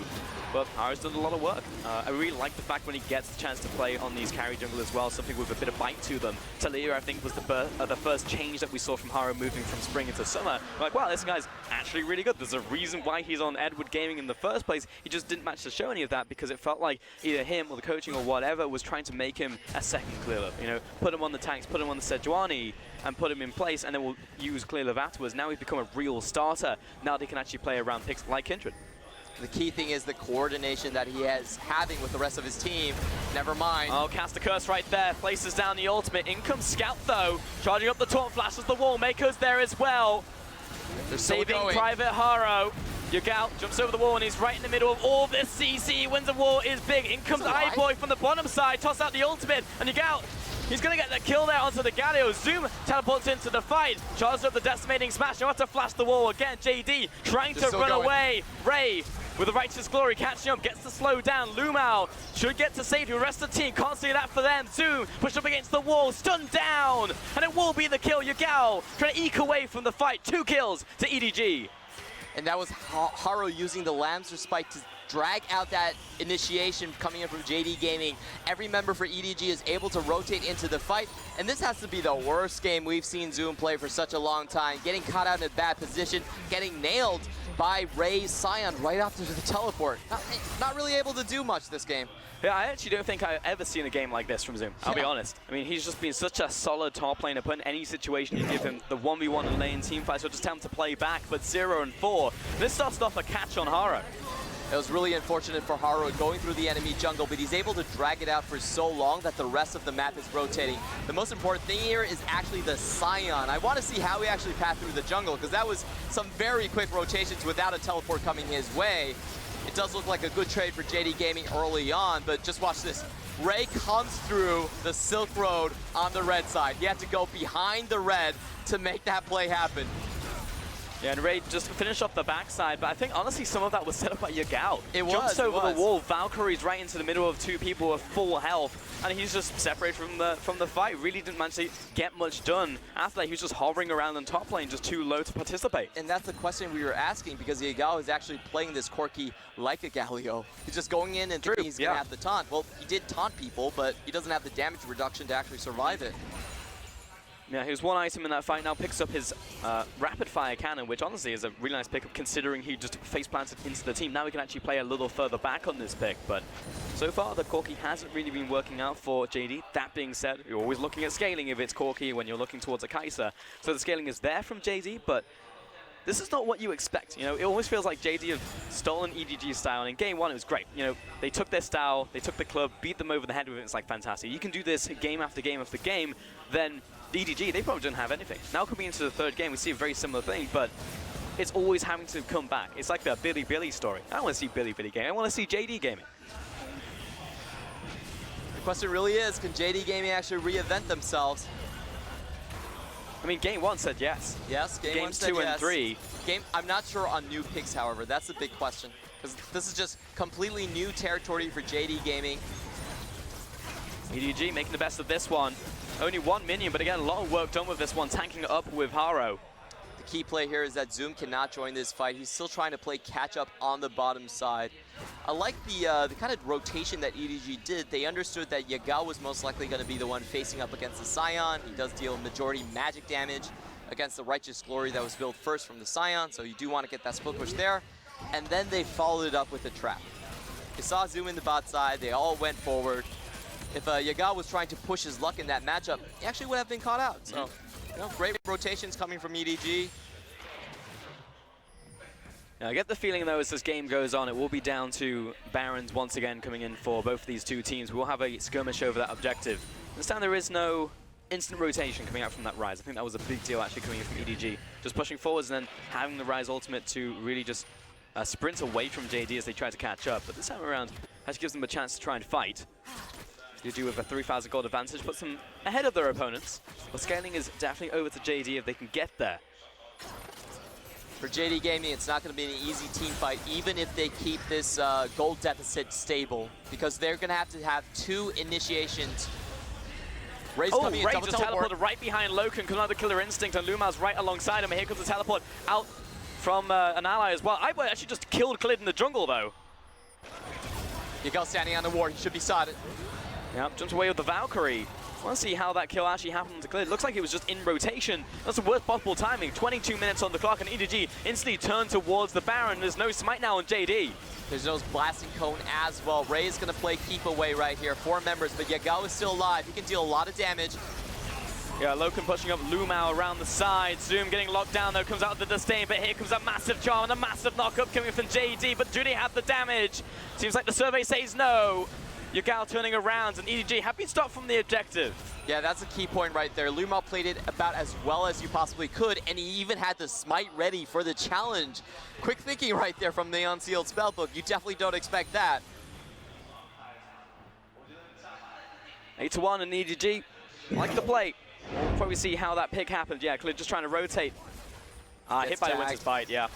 Speaker 5: But Haro's done a lot of work. I really like the fact when he gets the chance to play on these carry jungle as well, something with a bit of bite to them. Talia, I think, was the first change that we saw from Haro moving from spring into summer. We're like, wow, this guy's actually really good. There's a reason why he's on Edward Gaming in the first place. He just didn't match to show any of that because it felt like either him or the coaching or whatever was trying to make him a second Klilov. You know, put him on the tanks, put him on the Sejuani, and put him in place, and then we'll use Klilov afterwards. Now he's become a real starter. Now they can actually play around picks like Kindred.
Speaker 6: The key thing is the coordination that he is having with the rest of his team. Never mind.
Speaker 5: Oh, cast a curse right there. Places down the ultimate. In comes Scout, though. Charging up the taunt, flashes the wall. Mako's there as well.
Speaker 6: They're still
Speaker 5: saving
Speaker 6: going.
Speaker 5: Private Haro. Yagal jumps over the wall, and he's right in the middle of all this CC. Wins the wall is big. In comes iBoy from the bottom side. Toss out the ultimate. And Yagal, he's going to get the kill there onto the Galio. Zoom teleports into the fight. Charges up the decimating smash. Now have to flash the wall again. JD trying to run away. Ray with the Righteous Glory catching up, gets to slow down. Lumao should get to safety. The rest of the team can't see that for them. Zoom pushed up against the wall, stunned down, and it will be the kill. Yagal trying to eke away from the fight. 2 kills to EDG.
Speaker 6: And that was Haro using the Lamb's Respite to drag out that initiation coming in from JD Gaming. Every member for EDG is able to rotate into the fight, and this has to be the worst game we've seen Zoom play for such a long time. Getting caught out in a bad position, getting nailed by Ray's Scion right after the teleport. Not really able to do much this game.
Speaker 5: Yeah, I actually don't think I've ever seen a game like this from Zoom, I'll be honest. I mean, he's just been such a solid top laner. Put in any situation you give him, the 1v1 in lane team fights, so just tell him to play back, but 0 and 4. This starts off a catch on Haro.
Speaker 6: It was really unfortunate for Haro going through the enemy jungle, but he's able to drag it out for so long that the rest of the map is rotating. The most important thing here is actually the Scion. I want to see how he actually passed through the jungle, because that was some very quick rotations without a teleport coming his way. It does look like a good trade for JD Gaming early on, but just watch this. Ray comes through the Silk Road on the red side. He had to go behind the red to make that play happen.
Speaker 5: Yeah, and Ray just finished off the backside, but I think honestly some of that was set up by Yagao.
Speaker 6: It was.
Speaker 5: Jumps over the wall, Valkyrie's right into the middle of two people with full health, and he's just separated from the fight. Really didn't manage to get much done. After that, he was just hovering around in top lane, just too low to participate.
Speaker 6: And that's the question we were asking, because Yagao is actually playing this Corki like a Galio. He's just going in and thinking he's going to have the taunt. Well, he did taunt people, but he doesn't have the damage reduction to actually survive it.
Speaker 5: Yeah, he was one item in that fight, now picks up his rapid fire cannon, which honestly is a really nice pickup considering he just face planted into the team. Now he can actually play a little further back on this pick, but so far the Corki hasn't really been working out for JD. That being said, you're always looking at scaling if it's Corki when you're looking towards a Kai'Sa. So the scaling is there from JD, but this is not what you expect. You know, it always feels like JD have stolen EDG style, and in game one it was great. You know, they took their style, they took the club, beat them over the head with it. It's like fantastic. You can do this game after game after game, then EDG, they probably don't have anything. Now coming into the third game, we see a very similar thing, but it's always having to come back. It's like the Billy story. I don't want to see Billy gaming, I want to see JD gaming.
Speaker 6: The question really is, can JD Gaming actually reinvent themselves?
Speaker 5: I mean, game one said yes.
Speaker 6: Yes, game one said
Speaker 5: two
Speaker 6: yes.
Speaker 5: and three.
Speaker 6: I'm not sure on new picks, however. That's the big question, because this is just completely new territory for JD Gaming.
Speaker 5: EDG making the best of this one. Only one minion, but again, a lot of work done with this one, tanking it up with Haro.
Speaker 6: The key play here is that Zoom cannot join this fight. He's still trying to play catch-up on the bottom side. I like the kind of rotation that EDG did. They understood that Yagao was most likely going to be the one facing up against the Scion. He does deal majority magic damage against the Righteous Glory that was built first from the Scion, so you do want to get that split push there. And then they followed it up with a trap. They saw Zoom in the bot side. They all went forward. If Yagao was trying to push his luck in that matchup, he actually would have been caught out. So, you know, great rotations coming from EDG.
Speaker 5: Now, I get the feeling, though, as this game goes on, it will be down to Barons once again coming in for both of these two teams. We'll have a skirmish over that objective. Understand there is no instant rotation coming out from that Rise. I think that was a big deal actually coming in from EDG. Just pushing forwards and then having the Rise ultimate to really just sprint away from JD as they try to catch up. But this time around, actually gives them a chance to try and fight. EDG with a 3,000 gold advantage puts them ahead of their opponents. But scaling is definitely over to JD if they can get there.
Speaker 6: For JD Gaming, it's not going to be an easy team fight, even if they keep this gold deficit stable, because they're going to have two initiations. Ray's coming in,
Speaker 5: Ray
Speaker 6: double
Speaker 5: just
Speaker 6: teleport.
Speaker 5: teleported right behind Loken, comes out the Killer Instinct, and Luma's right alongside him. And here comes the teleport out from an ally as well. I actually just killed Klid in the jungle, though.
Speaker 6: Yagao standing on the ward, he should be spotted.
Speaker 5: Yep, jumps away with the Valkyrie. I want to see how that kill actually happened to Klid. Looks like it was just in rotation. That's the worst possible timing. 22 minutes on the clock, and EDG instantly turned towards the Baron. There's no smite now on JD.
Speaker 6: There's no blasting cone as well. Ray is going to play keep away right here. 4 members, but Yagao is still alive. He can deal a lot of damage.
Speaker 5: Yeah, Loken pushing up Lumao around the side. Zoom getting locked down, though, comes out of the disdain, but here comes a massive charm and a massive knockup coming from JD, but do they have the damage? Seems like the survey says no. Yagao turning around, and EDG have been stopped from the objective.
Speaker 6: Yeah, that's a key point right there. Lumao played it about as well as you possibly could, and he even had the smite ready for the challenge. Quick thinking right there from the Unsealed Spellbook. You definitely don't expect that.
Speaker 5: 8-1 and EDG like the play. We'll probably see how that pick happened. Yeah, Klid just trying to rotate. Hit by the Winter's Bite, yeah.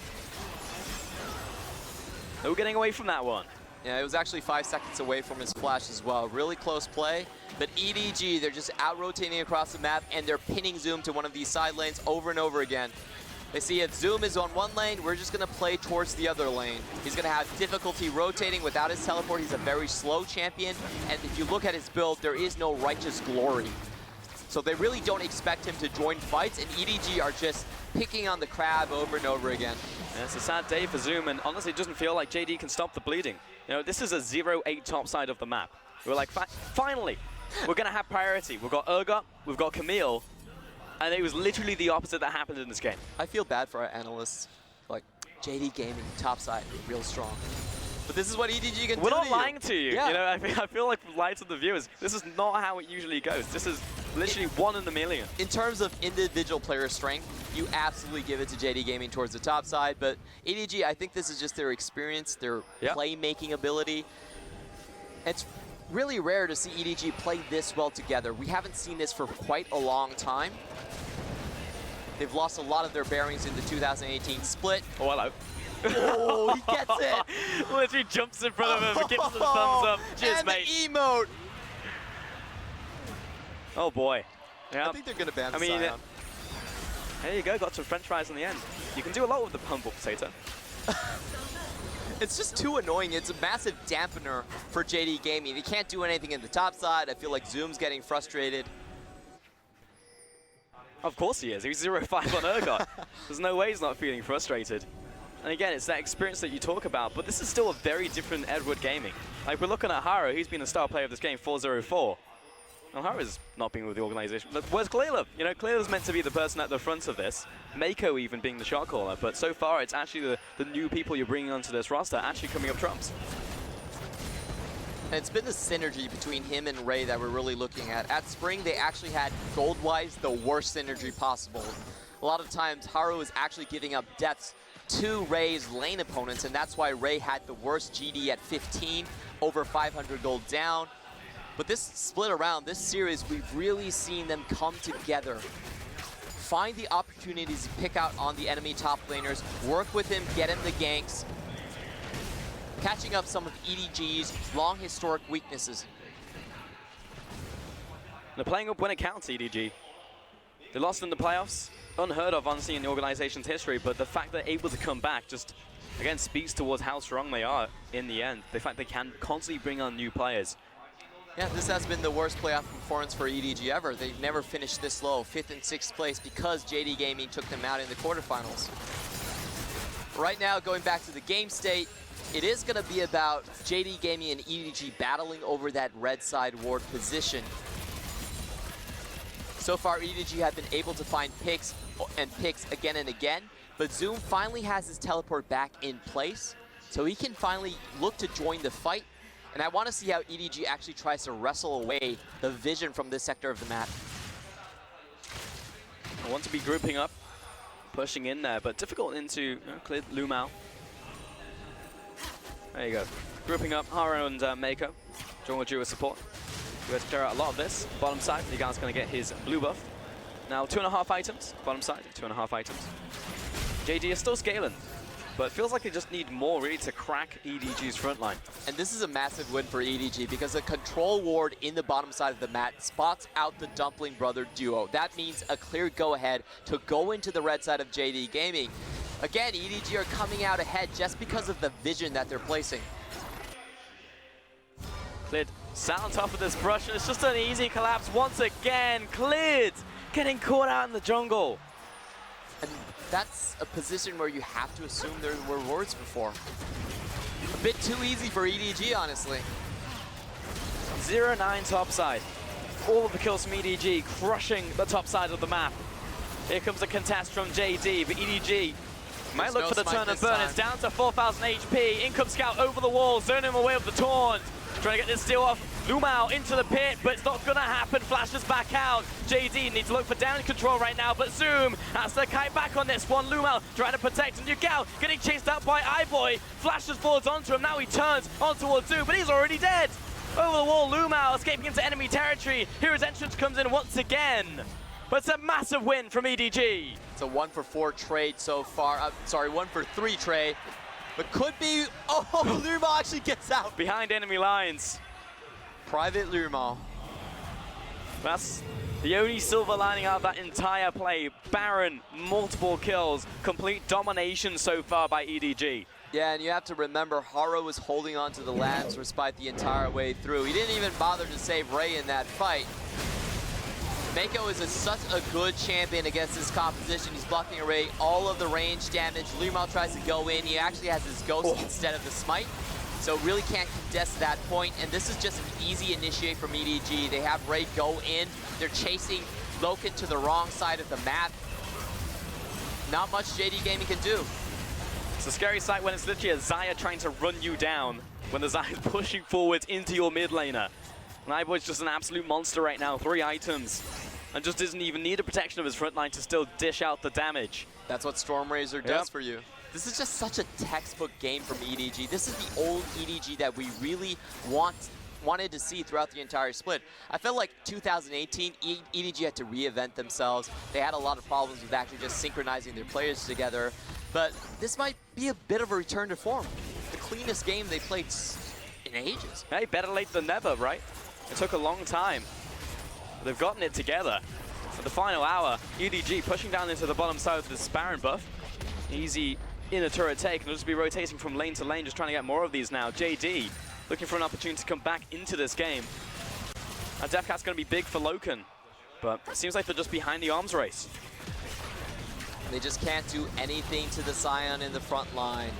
Speaker 5: No getting away from that one.
Speaker 6: Yeah, it was actually 5 seconds away from his flash as well. Really close play, but EDG, they're just out-rotating across the map, and they're pinning Zoom to one of these side lanes over and over again. They see if Zoom is on one lane, we're just going to play towards the other lane. He's going to have difficulty rotating without his teleport. He's a very slow champion, and if you look at his build, there is no Righteous Glory. So they really don't expect him to join fights, and EDG are just picking on the crab over and over again.
Speaker 5: Yeah, it's a sad day for Zoom, and honestly, it doesn't feel like JD can stop the bleeding. You know, this is a 0-8 top side of the map. We're like, finally, we're going to have priority. We've got Urgot, we've got Camille, and it was literally the opposite that happened in this game.
Speaker 6: I feel bad for our analysts. Like, JD Gaming, top side, real strong. But this is what EDG can do.
Speaker 5: We're not lying to you.
Speaker 6: Yeah.
Speaker 5: You know, I feel like lying to the viewers. This is not how it usually goes. This is literally 1 in a million.
Speaker 6: In terms of individual player strength, you absolutely give it to JD Gaming towards the top side, but EDG, I think this is just their experience, their playmaking ability. It's really rare to see EDG play this well together. We haven't seen this for quite a long time. They've lost a lot of their bearings in the 2018 split.
Speaker 5: Oh, hello.
Speaker 6: Oh, he gets it.
Speaker 5: Literally jumps in front of him and gives him the thumbs up. Cheers,
Speaker 6: and
Speaker 5: mate.
Speaker 6: the emote.
Speaker 5: Oh, boy. Yeah.
Speaker 6: I think they're going to ban the
Speaker 5: I mean,
Speaker 6: Scion.
Speaker 5: there you go. Got some french fries in the end. You can do a lot with the humble potato.
Speaker 6: It's just too annoying. It's a massive dampener for JD Gaming. They can't do anything in the top side. I feel like Zoom's getting frustrated.
Speaker 5: Of course he is. He's 0-5 on Urgot. There's no way he's not feeling frustrated. And again, it's that experience that you talk about, but this is still a very different Edward Gaming. Like, we're looking at Haro. He's been the star player of this game, 4-0-4. Well, Haro's not been with the organization. But where's Clearlove? You know, Clearlove's meant to be the person at the front of this. Mako even being the shot caller, but so far it's actually the new people you're bringing onto this roster actually coming up trumps.
Speaker 6: And it's been the synergy between him and Ray that we're really looking at. At Spring, they actually had, gold-wise, the worst synergy possible. A lot of times, Haro is actually giving up deaths to Ray's lane opponents, and that's why Ray had the worst GD at 15, over 500 gold down. But this split around, this series, we've really seen them come together. Find the opportunities to pick out on the enemy top laners, work with him, get him the ganks, catching up some of EDG's long historic weaknesses.
Speaker 5: They're playing up when it counts, EDG. They lost in the playoffs, unheard of, honestly, in the organization's history, but the fact they're able to come back just, again, speaks towards how strong they are in the end. The fact they can constantly bring on new players.
Speaker 6: Yeah, this has been the worst playoff performance for EDG ever. They've never finished this low, 5th and 6th place, because JD Gaming took them out in the quarterfinals. Right now, going back to the game state, it is going to be about JD Gaming and EDG battling over that red side ward position. So far, EDG have been able to find picks again and again, but Zoom finally has his teleport back in place, so he can finally look to join the fight. And I want to see how EDG actually tries to wrestle away the vision from this sector of the map.
Speaker 5: I want to be grouping up, pushing in there, but difficult into cleared Lumao. There you go. Grouping up Haro and Mako. Join with Jua support. We have to clear out a lot of this. Bottom side, Ligan's going to get his blue buff. Now 2.5 items. Bottom side, 2.5 items. JD is still scaling, but it feels like they just need more really to crack EDG's front line.
Speaker 6: And this is a massive win for EDG because a control ward in the bottom side of the map spots out the Dumpling Brother duo. That means a clear go-ahead to go into the red side of JD Gaming. Again, EDG are coming out ahead just because of the vision that they're placing.
Speaker 5: Cleared, sat on top of this brush, and it's just an easy collapse once again. Cleared, getting caught out in the jungle.
Speaker 6: And that's a position where you have to assume there were wards before. A bit too easy for EDG, honestly.
Speaker 5: 0-9 top side. All of the kills from EDG, crushing the top side of the map. Here comes a contest from JD, but EDG might look for the turn and burn. It's down to 4,000 HP. In comes Scout over the wall, zoning him away with the taunt. Trying to get this steal off. Lumao into the pit, but it's not going to happen. Flashes back out. JD needs to look for damage control right now, but Zoom has to kite back on this one. Lumao trying to protect Nugao, getting chased out by iBoy. Flashes forwards onto him. Now he turns on towards Zoom, but he's already dead. Over the wall, Lumao escaping into enemy territory. Here his entrance comes in once again. But it's a massive win from EDG.
Speaker 6: It's a 1-for-4 trade so far. Sorry, 1-for-3 trade. But could be, oh, Lumao actually gets out.
Speaker 5: Behind enemy lines.
Speaker 6: Private Lumao.
Speaker 5: That's the only silver lining out of that entire play. Baron, multiple kills, complete domination so far by EDG.
Speaker 6: Yeah, and you have to remember, Haro was holding on to the Lance Respite the entire way through. He didn't even bother to save Ray in that fight. Mako is such a good champion against this composition. He's blocking Ray all of the range damage. Lumao tries to go in. He actually has his Ghost instead of the Smite. So really can't contest that point. And this is just an easy initiate from EDG. They have Ray go in. They're chasing Loken to the wrong side of the map. Not much JD Gaming can do.
Speaker 5: It's a scary sight when it's literally a Xayah trying to run you down when the Xayah is pushing forward into your mid laner. And iBoy's just an absolute monster right now. 3 items. And just doesn't even need the protection of his front line to still dish out the damage.
Speaker 6: That's what Stormrazor does for you. This is just such a textbook game from EDG. This is the old EDG that we really want wanted to see throughout the entire split. I felt like 2018, EDG had to reinvent themselves. They had a lot of problems with actually just synchronizing their players together. But this might be a bit of a return to form. The cleanest game they played in ages.
Speaker 5: Hey, better late than never, right? It took a long time. They've gotten it together. For the final hour, EDG pushing down into the bottom side with this Baron buff. Easy inner turret take, and they'll just be rotating from lane to lane, just trying to get more of these now. JD looking for an opportunity to come back into this game. Now Defcat's going to be big for Loken, but it seems like they're just behind the arms race.
Speaker 6: They just can't do anything to the Scion in the front line.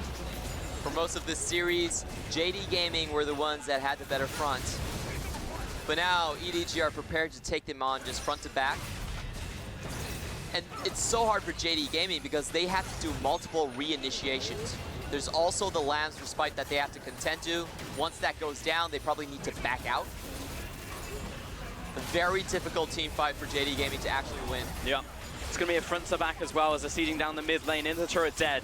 Speaker 6: For most of this series, JD Gaming were the ones that had the better front. But now EDG are prepared to take them on just front to back. And it's so hard for JD Gaming because they have to do multiple reinitiations. There's also the Lamb's Respite that they have to contend to. Once that goes down, they probably need to back out. A very difficult team fight for JD Gaming to actually win.
Speaker 5: Yeah, it's going to be a front to back as well as they're seeding down the mid lane into the turret dead.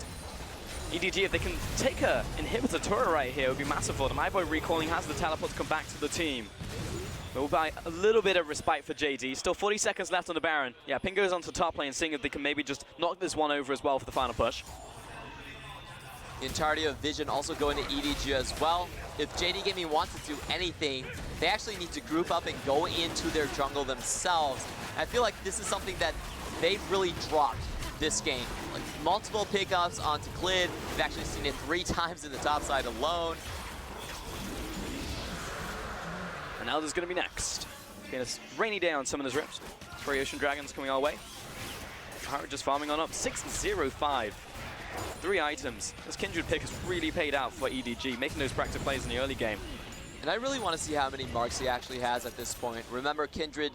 Speaker 5: EDG, if they can take a inhibitor turret right here, it would be massive for them. iBoy recalling has the teleport to come back to the team. It will buy a little bit of respite for JD. Still 40 seconds left on the Baron. Yeah, Ping goes onto top lane, seeing if they can maybe just knock this one over as well for the final push.
Speaker 6: The entirety of Vision also going to EDG as well. If JD Gaming wants to do anything, they actually need to group up and go into their jungle themselves. I feel like this is something that they've really dropped this game. Like multiple pickups onto Clid. We've actually seen it 3 times in the top side alone.
Speaker 5: And Elder's going to be next. It's a rainy day on Summoner's Rift. 3 Ocean Dragons coming our way. Haro just farming on up. 6-0-5. 3 items. This Kindred pick has really paid out for EDG, making those practice plays in the early game.
Speaker 6: And I really want to see how many marks he actually has at this point. Remember, Kindred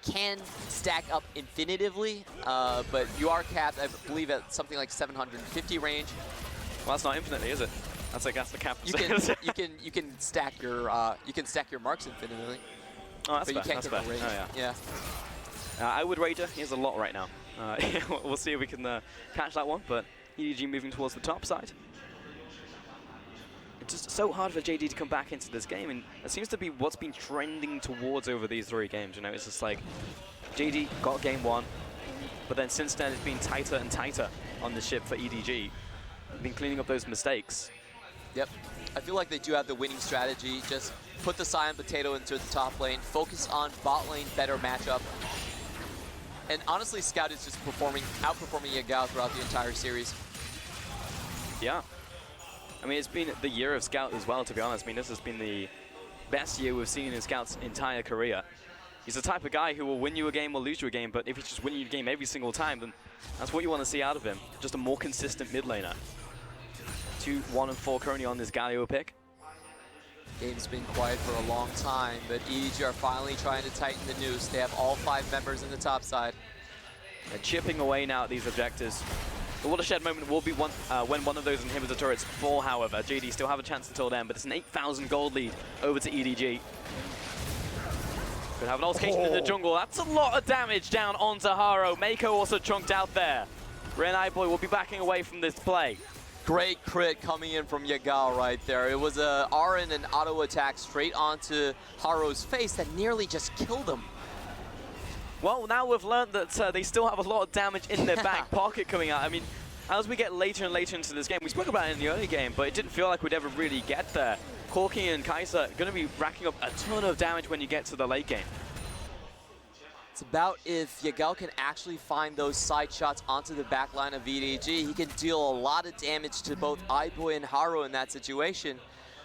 Speaker 6: can stack up infinitively, but you are capped, I believe, at something like 750 range.
Speaker 5: Well, that's not infinitely, is it? That's the cap.
Speaker 6: You can stack your marks infinitely.
Speaker 5: Oh, that's
Speaker 6: but
Speaker 5: fair.
Speaker 6: You can't get the range.
Speaker 5: Oh,
Speaker 6: yeah.
Speaker 5: I would wager he has a lot right now. We'll see if we can catch that one, but EDG moving towards the top side. It's just so hard for JD to come back into this game, and it seems to be what's been trending towards over these 3 games. You know, it's just like JD got game 1, but then since then it's been tighter and tighter on the ship for EDG. They've been cleaning up those mistakes.
Speaker 6: Yep. I feel like they do have the winning strategy. Just put the Cyan Potato into the top lane, focus on bot lane, better matchup. And honestly, Scout is just outperforming Yagao throughout the entire series.
Speaker 5: Yeah. I mean, it's been the year of Scout as well, to be honest. I mean, this has been the best year we've seen in Scout's entire career. He's the type of guy who will win you a game or lose you a game, but if he's just winning you a game every single time, then that's what you want to see out of him. Just a more consistent mid laner. 2, 1, and 4 currently on this Galio pick.
Speaker 6: Game's been quiet for a long time, but EDG are finally trying to tighten the noose. They have all 5 members in the top side.
Speaker 5: They're chipping away now at these objectives. The watershed moment will be when one of those inhibitor turrets fall, however. JD still have a chance until then, but it's an 8,000 gold lead over to EDG. Could have an altercation in the jungle. That's a lot of damage down onto Haro. Mako also chunked out there. Ren iBoy will be backing away from this play.
Speaker 6: Great crit coming in from Yagao right there. It was a RN and auto attack straight onto Haro's face that nearly just killed him.
Speaker 5: Well, now we've learned that they still have a lot of damage in their back pocket coming out. I mean, as we get later and later into this game, we spoke about it in the early game, but it didn't feel like we'd ever really get there. Corky and Kaiser are going to be racking up a ton of damage when you get to the late game.
Speaker 6: It's about if Yagao can actually find those side shots onto the back line of EDG. He can deal a lot of damage to both iBoy and Haro in that situation.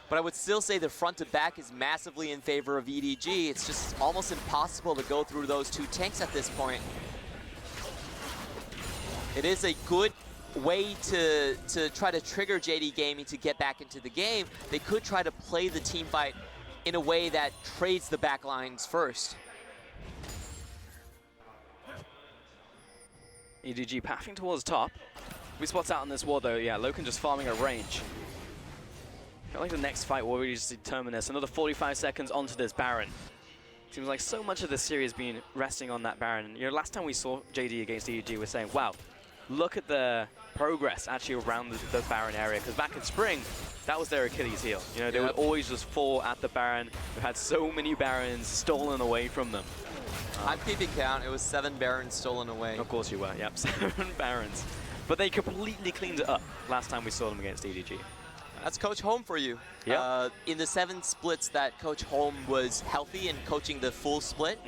Speaker 6: But I would still say the front to back is massively in favor of EDG. It's just almost impossible to go through those 2 tanks at this point. It is a good way to try to trigger JD Gaming to get back into the game. They could try to play the team fight in a way that trades the back lines first.
Speaker 5: EDG pathing towards top. We spots out on this ward though, yeah, Loken just farming a range. I feel like the next fight will really just determine this. Another 45 seconds onto this Baron. Seems like so much of this series has been resting on that Baron. You know, last time we saw JD against EDG, we're saying, wow, look at the progress actually around the Baron area, because back in spring, that was their Achilles heel. You know, they would always just fall at the Baron. They've had so many Barons stolen away from them.
Speaker 6: I'm keeping count. It was 7 Barons stolen away.
Speaker 5: Of course you were, yep, 7 Barons. But they completely cleaned it up last time we saw them against EDG.
Speaker 6: That's Coach Holm for you.
Speaker 5: Yeah.
Speaker 6: In the 7 splits that Coach Holm was healthy and coaching the full split,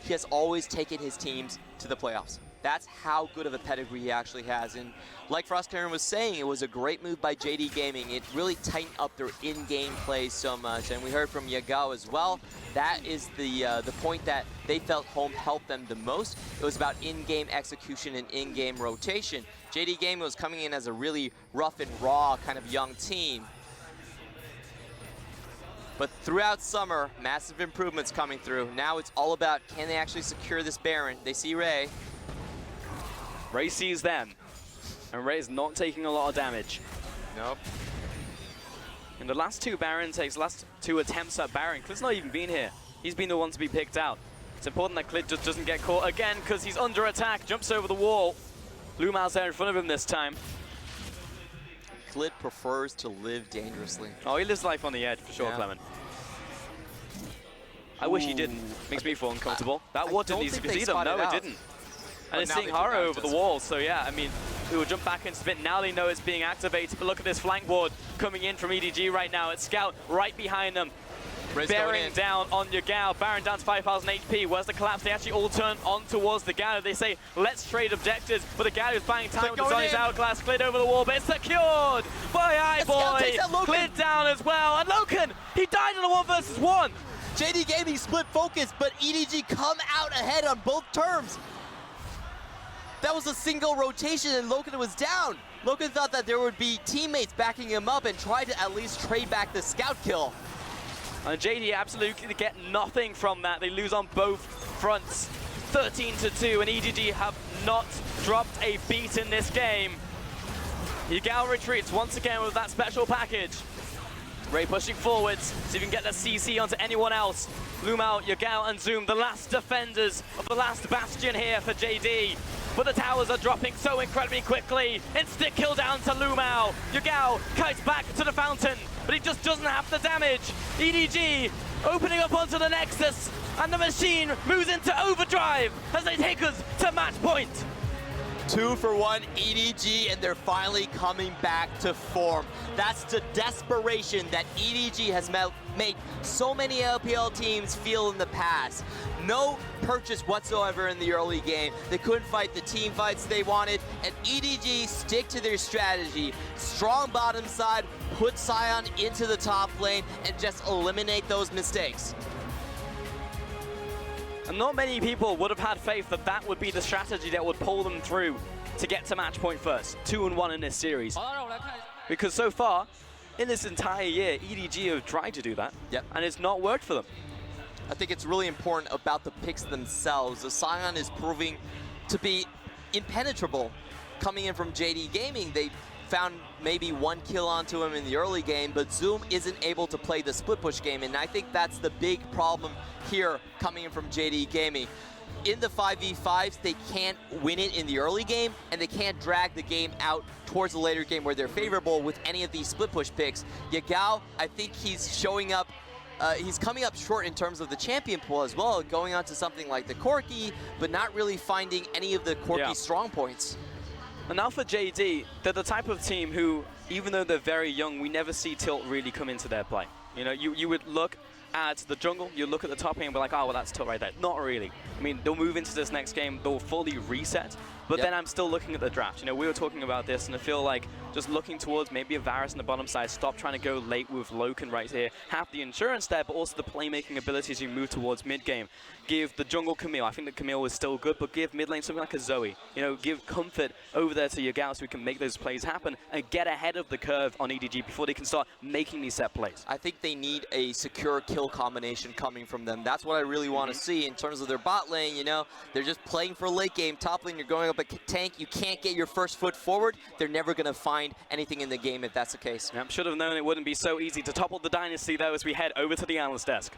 Speaker 6: he has always taken his teams to the playoffs. That's how good of a pedigree he actually has. And like FLICKR was saying, it was a great move by JD Gaming. It really tightened up their in-game play so much. And we heard from Yagao as well. That is the point that they felt Holm helped them the most. It was about in-game execution and in-game rotation. JD Gaming was coming in as a really rough and raw kind of young team. But throughout summer, massive improvements coming through. Now it's all about, can they actually secure this Baron? They see Ray.
Speaker 5: Ray sees them, and Ray's not taking a lot of damage.
Speaker 6: Nope.
Speaker 5: In the last 2 Baron takes, last 2 attempts at Baron, Klid's not even been here. He's been the one to be picked out. It's important that Klid just doesn't get caught again, because he's under attack, jumps over the wall. Lumao's there in front of him this time.
Speaker 6: Klid prefers to live dangerously.
Speaker 5: Oh, he lives life on the edge for sure, Clement. I wish he didn't. Makes me feel uncomfortable. That ward didn't need to concede him. No, it didn't. And it's seeing Haro over the wall, so yeah, I mean, we will jump back and spit. Now they know it's being activated, but look at this flank ward coming in from EDG right now. It's Scout right behind them. Bearing down on Yagao. Baron down to 5,000 HP. Where's the collapse? They actually all turn on towards the Gallo. They say, let's trade objectives, but the Gallo's buying time with the Zoni's hourglass. Klid over the wall, but it's secured by iBoy. Klid down as well, and Loken, he died in a 1 versus 1.
Speaker 6: JD Gaming split focus, but EDG come out ahead on both terms. That was a single rotation and Loken was down. Loken thought that there would be teammates backing him up and tried to at least trade back the scout kill.
Speaker 5: And JD absolutely get nothing from that. They lose on both fronts, 13-2, and EDG have not dropped a beat in this game. Yagao retreats once again with that special package. Ray pushing forwards, see if he can get the CC onto anyone else. Lumao, Yagao, and Zoom, the last defenders of the last bastion here for JD. But the towers are dropping so incredibly quickly. Instant kill down to Lumao. Yagao kites back to the fountain, but he just doesn't have the damage. EDG opening up onto the Nexus, and the machine moves into overdrive as they take us to match point.
Speaker 6: 2 for 1 EDG, and they're finally coming back to form. That's the desperation that EDG has made so many LPL teams feel in the past. No purchase whatsoever in the early game. They couldn't fight the team fights they wanted, and EDG stick to their strategy. Strong bottom side, put Sion into the top lane, and just eliminate those mistakes.
Speaker 5: And not many people would have had faith that that would be the strategy that would pull them through to get to match point first. 2-1 in this series. Because so far, in this entire year, EDG have tried to do that, and it's not worked for them.
Speaker 6: I think it's really important about the picks themselves. The Sion is proving to be impenetrable. Coming in from JD Gaming, they found maybe 1 kill onto him in the early game, but Zoom isn't able to play the split push game, and I think that's the big problem here coming in from JD Gaming. In the 5v5s, they can't win it in the early game, and they can't drag the game out towards the later game where they're favorable with any of these split push picks. Yagao, I think he's showing up, he's coming up short in terms of the champion pool as well, going on to something like the Corki, but not really finding any of the Corki strong points.
Speaker 5: And now for JD, they're the type of team who, even though they're very young, we never see tilt really come into their play. You know, you would look at the jungle, you look at the top lane and be like, oh, well, that's tilt right there. Not really. I mean, they'll move into this next game, they'll fully reset, but then I'm still looking at the draft. You know, we were talking about this, and I feel like just looking towards maybe a Varus on the bottom side, stop trying to go late with Loken right here, have the insurance there, but also the playmaking ability as you move towards mid-game. Give the jungle Camille, I think that Camille was still good, but give mid lane something like a Zoe. You know, give comfort over there to Yagao so we can make those plays happen and get ahead of the curve on EDG before they can start making these set plays.
Speaker 6: I think they need a secure kill combination coming from them. That's what I really want to see in terms of their bot lane. You know, they're just playing for late game. Top lane, you're going up a tank, you can't get your first foot forward. They're never going to find anything in the game if that's the case.
Speaker 5: Yep, should have known it wouldn't be so easy to topple the dynasty though as we head over to the analyst desk.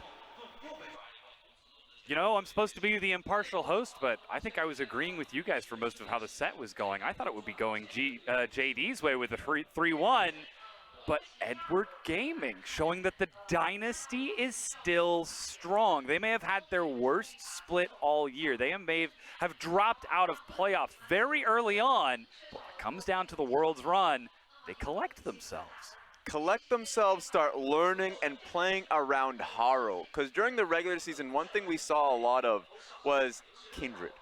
Speaker 1: You know, I'm supposed to be the impartial host, but I think I was agreeing with you guys for most of how the set was going. I thought it would be going JD's way with the 3-1, but Edward Gaming showing that the dynasty is still strong. They may have had their worst split all year. They may have dropped out of playoffs very early on, but when it comes down to the World's run, they collect themselves.
Speaker 2: Start learning and playing around Haro. Because during the regular season, one thing we saw a lot of was Kindred.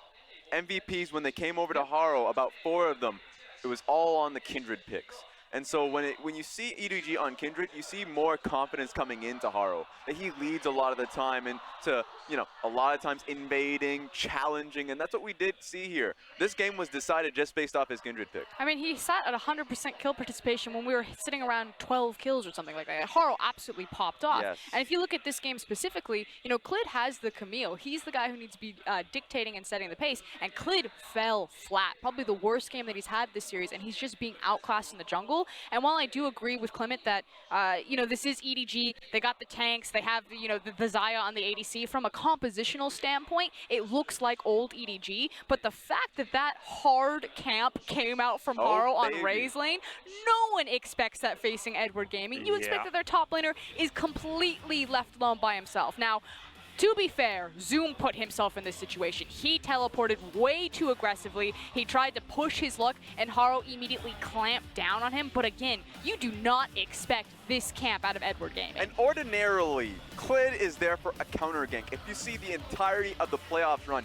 Speaker 2: MVPs, when they came over to Haro, about 4 of them, it was all on the Kindred picks. And so when you see EDG on Kindred, you see more confidence coming into Haro. That he leads a lot of the time into, you know, a lot of times invading, challenging, and that's what we did see here. This game was decided just based off his Kindred pick.
Speaker 3: I mean, he sat at 100% kill participation when we were sitting around 12 kills or something like that. Haro absolutely popped off.
Speaker 2: Yes.
Speaker 3: And if you look at this game specifically, you know, Clid has the Camille. He's the guy who needs to be dictating and setting the pace, and Clid fell flat. Probably the worst game that he's had this series, and he's just being outclassed in the jungle. And while I do agree with Clement that, you know, this is EDG, they got the tanks, they have, you know, the Zaya on the ADC. From a compositional standpoint, it looks like old EDG, but the fact that that hard camp came out from Haro on Ray's lane, no one expects that facing Edward Gaming. You expect that their top laner is completely left alone by himself. Now, to be fair, Zoom put himself in this situation. He teleported way too aggressively. He tried to push his luck, and Haro immediately clamped down on him. But again, you do not expect this camp out of Edward Gaming.
Speaker 2: And ordinarily, Clid is there for a counter gank. If you see the entirety of the playoffs run,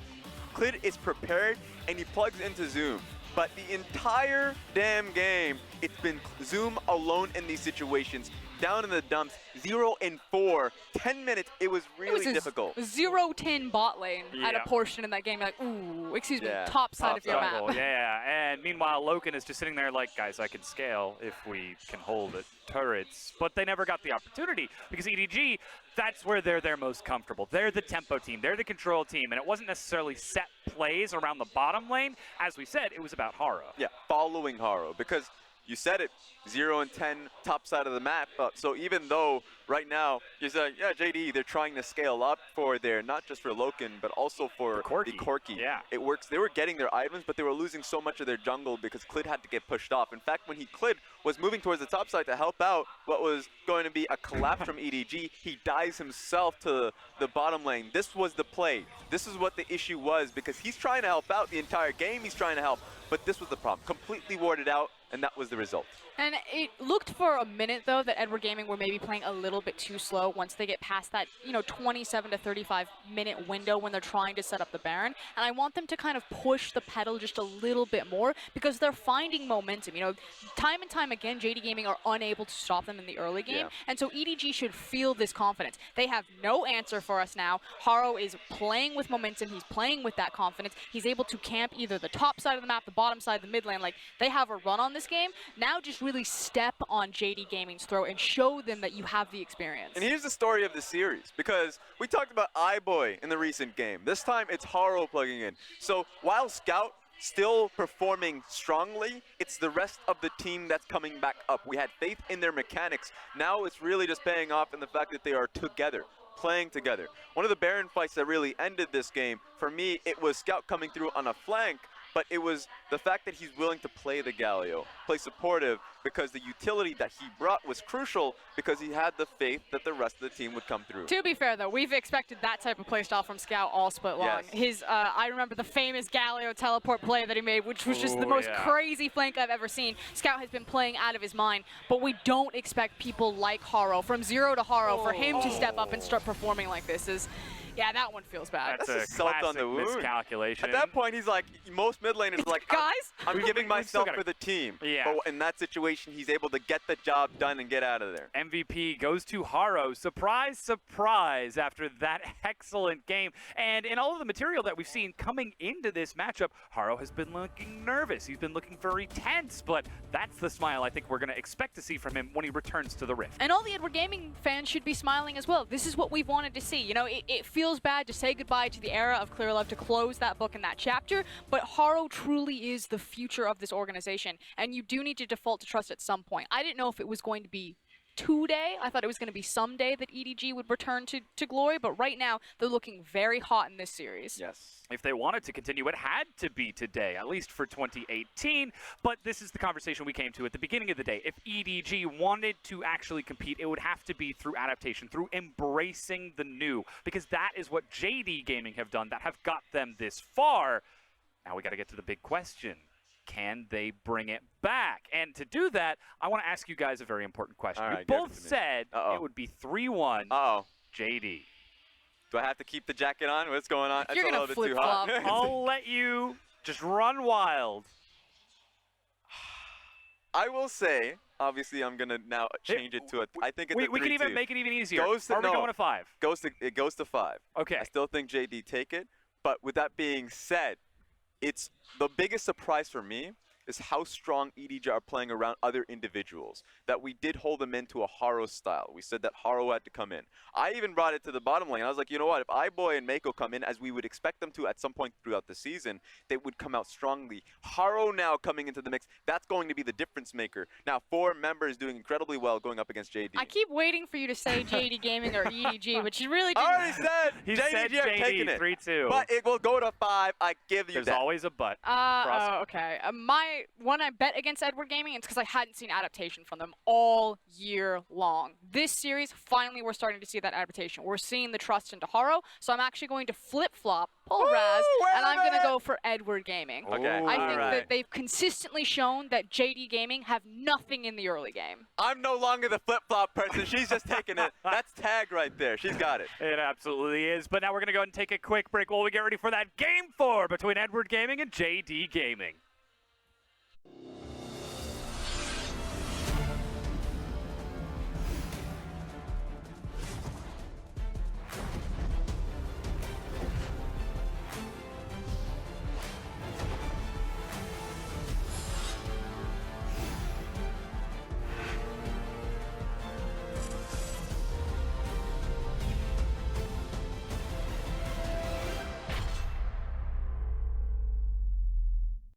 Speaker 2: Clid is prepared, and he plugs into Zoom. But the entire damn game, it's been Zoom alone in these situations. Down in the dumps, 0 and 4, 10 minutes, it was really difficult.
Speaker 3: 0-10 bot lane at a portion in that game. You're like, ooh, excuse me, top side of your map.
Speaker 1: Yeah, and meanwhile, Loken is just sitting there like, guys, I can scale if we can hold it. Turrets, but they never got the opportunity because EDG, that's where they're their most comfortable. They're the tempo team, they're the control team, and it wasn't necessarily set plays around the bottom lane. As we said, it was about Haro.
Speaker 2: Yeah, following Haro, because you said it, 0 and 10, top side of the map. So even though right now, you said, yeah, JD, they're trying to scale up for their, not just for Loken, but also for the Corki.
Speaker 1: Yeah.
Speaker 2: It works. They were getting their items, but they were losing so much of their jungle because Clid had to get pushed off. In fact, when Clid was moving towards the top side to help out what was going to be a collapse from EDG, he dies himself to the bottom lane. This was the play. This is what the issue was, because he's trying to help out the entire game. He's trying to help, but this was the problem. Completely warded out, and that was the result.
Speaker 3: And it looked for a minute, though, that Edward Gaming were maybe playing a little bit too slow once they get past that, you know, 27 to 35 minute window when they're trying to set up the Baron. And I want them to kind of push the pedal just a little bit more because they're finding momentum. You know, time and time again, JD Gaming are unable to stop them in the early game. And so EDG should feel this confidence. They have no answer for us now. Haro is playing with momentum. He's playing with that confidence. He's able to camp either the top side of the map, the bottom side, the mid lane. Like, they have a run on this game. Now just really step on JD Gaming's throat and show them that you have the experience.
Speaker 2: And here's the story of the series, because we talked about iBoy in the recent game. This time it's Haro plugging in. So while Scout still performing strongly, it's the rest of the team that's coming back up. We had faith in their mechanics. Now it's really just paying off in the fact that they are together, playing together. One of the Baron fights that really ended this game, for me, it was Scout coming through on a flank, but it was the fact that he's willing to play the Galio, play supportive, because the utility that he brought was crucial because he had the faith that the rest of the team would come through.
Speaker 3: To be fair, though, we've expected that type of playstyle from Scout all split long. His, I remember the famous Galio teleport play that he made, which was just the most crazy flank I've ever seen. Scout has been playing out of his mind, but we don't expect people like Haro, from 0 to Haro, for him to step up and start performing like this. Yeah, that one feels bad.
Speaker 1: That's
Speaker 2: a
Speaker 1: salt
Speaker 2: on the wound.
Speaker 1: Miscalculation.
Speaker 2: At that point, he's like, most mid laners are like,
Speaker 3: guys,
Speaker 2: I'm giving myself for the team.
Speaker 1: Yeah.
Speaker 2: But in that situation, he's able to get the job done and get out of there.
Speaker 1: MVP goes to Haro. Surprise, surprise, after that excellent game. And in all of the material that we've seen coming into this matchup, Haro has been looking nervous. He's been looking very tense, but that's the smile I think we're going to expect to see from him when he returns to the Rift.
Speaker 3: And all the Edward Gaming fans should be smiling as well. This is what we've wanted to see. You know, it feels bad to say goodbye to the era of Clear Love, to close that book and that chapter, but Haro truly is the future of this organization, and you do need to default to trust at some point. I didn't know if it was going to be today. I thought it was going to be someday that EDG would return to glory, but right now they're looking very hot in this series.
Speaker 2: Yes.
Speaker 1: If they wanted to continue, it had to be today, at least for 2018. But this is the conversation we came to at the beginning of the day. If EDG wanted to actually compete, it would have to be through adaptation, through embracing the new, because that is what JD Gaming have done that have got them this far. Now we got to get to the big question. Can they bring it back? And to do that, I want to ask you guys a very important question.
Speaker 2: All
Speaker 1: We
Speaker 2: right, give it
Speaker 1: both
Speaker 2: to me.
Speaker 1: said it would be 3-1
Speaker 2: Uh-oh.
Speaker 1: JD.
Speaker 2: Do I have to keep the jacket on? What's going on?
Speaker 3: You're
Speaker 2: That's a
Speaker 3: gonna
Speaker 2: little bit too hot.
Speaker 3: flip-flop.
Speaker 1: I'll let you just run wild.
Speaker 2: I will say, obviously, I'm going to now change it to a, I think it's a 3-2.
Speaker 1: We can even make it even easier.
Speaker 2: Goes to-
Speaker 1: Are we
Speaker 2: no.
Speaker 1: going to 5?
Speaker 2: It goes to 5.
Speaker 1: Okay.
Speaker 2: I still think JD take it. But with that being said, it's the biggest surprise for me is how strong EDG are playing around other individuals, that we did hold them into a Haro style. We said that Haro had to come in. I even brought it to the bottom lane. I was like, you know what, if iBoy and Mako come in, as we would expect them to at some point throughout the season, they would come out strongly. Haro now coming into the mix, that's going to be the difference maker. Now, 4 members doing incredibly well going up against JD.
Speaker 3: I keep waiting for you to say JD Gaming or EDG, but you really
Speaker 2: I
Speaker 3: didn't.
Speaker 2: already said
Speaker 1: He
Speaker 2: JDG
Speaker 1: said
Speaker 2: are taking
Speaker 1: JD,
Speaker 2: it.
Speaker 1: 3-2.
Speaker 2: But it will go to 5. I give you
Speaker 1: There's
Speaker 2: that.
Speaker 1: always a but.
Speaker 3: Oh, okay. When I bet against Edward Gaming, it's because I hadn't seen adaptation from them all year long. This series, finally, we're starting to see that adaptation. We're seeing the trust into Haro, so I'm actually going to flip-flop, pull Raz, and I'm going to go for Edward Gaming.
Speaker 2: Okay.
Speaker 3: I think
Speaker 2: Alright.
Speaker 3: that they've consistently shown that JD Gaming have nothing in the early game.
Speaker 2: I'm no longer the flip-flop person. She's just taking it. That's tag right there. She's got it.
Speaker 1: It absolutely is. But now we're going to go ahead and take a quick break while we get ready for that Game 4 between Edward Gaming and JD Gaming.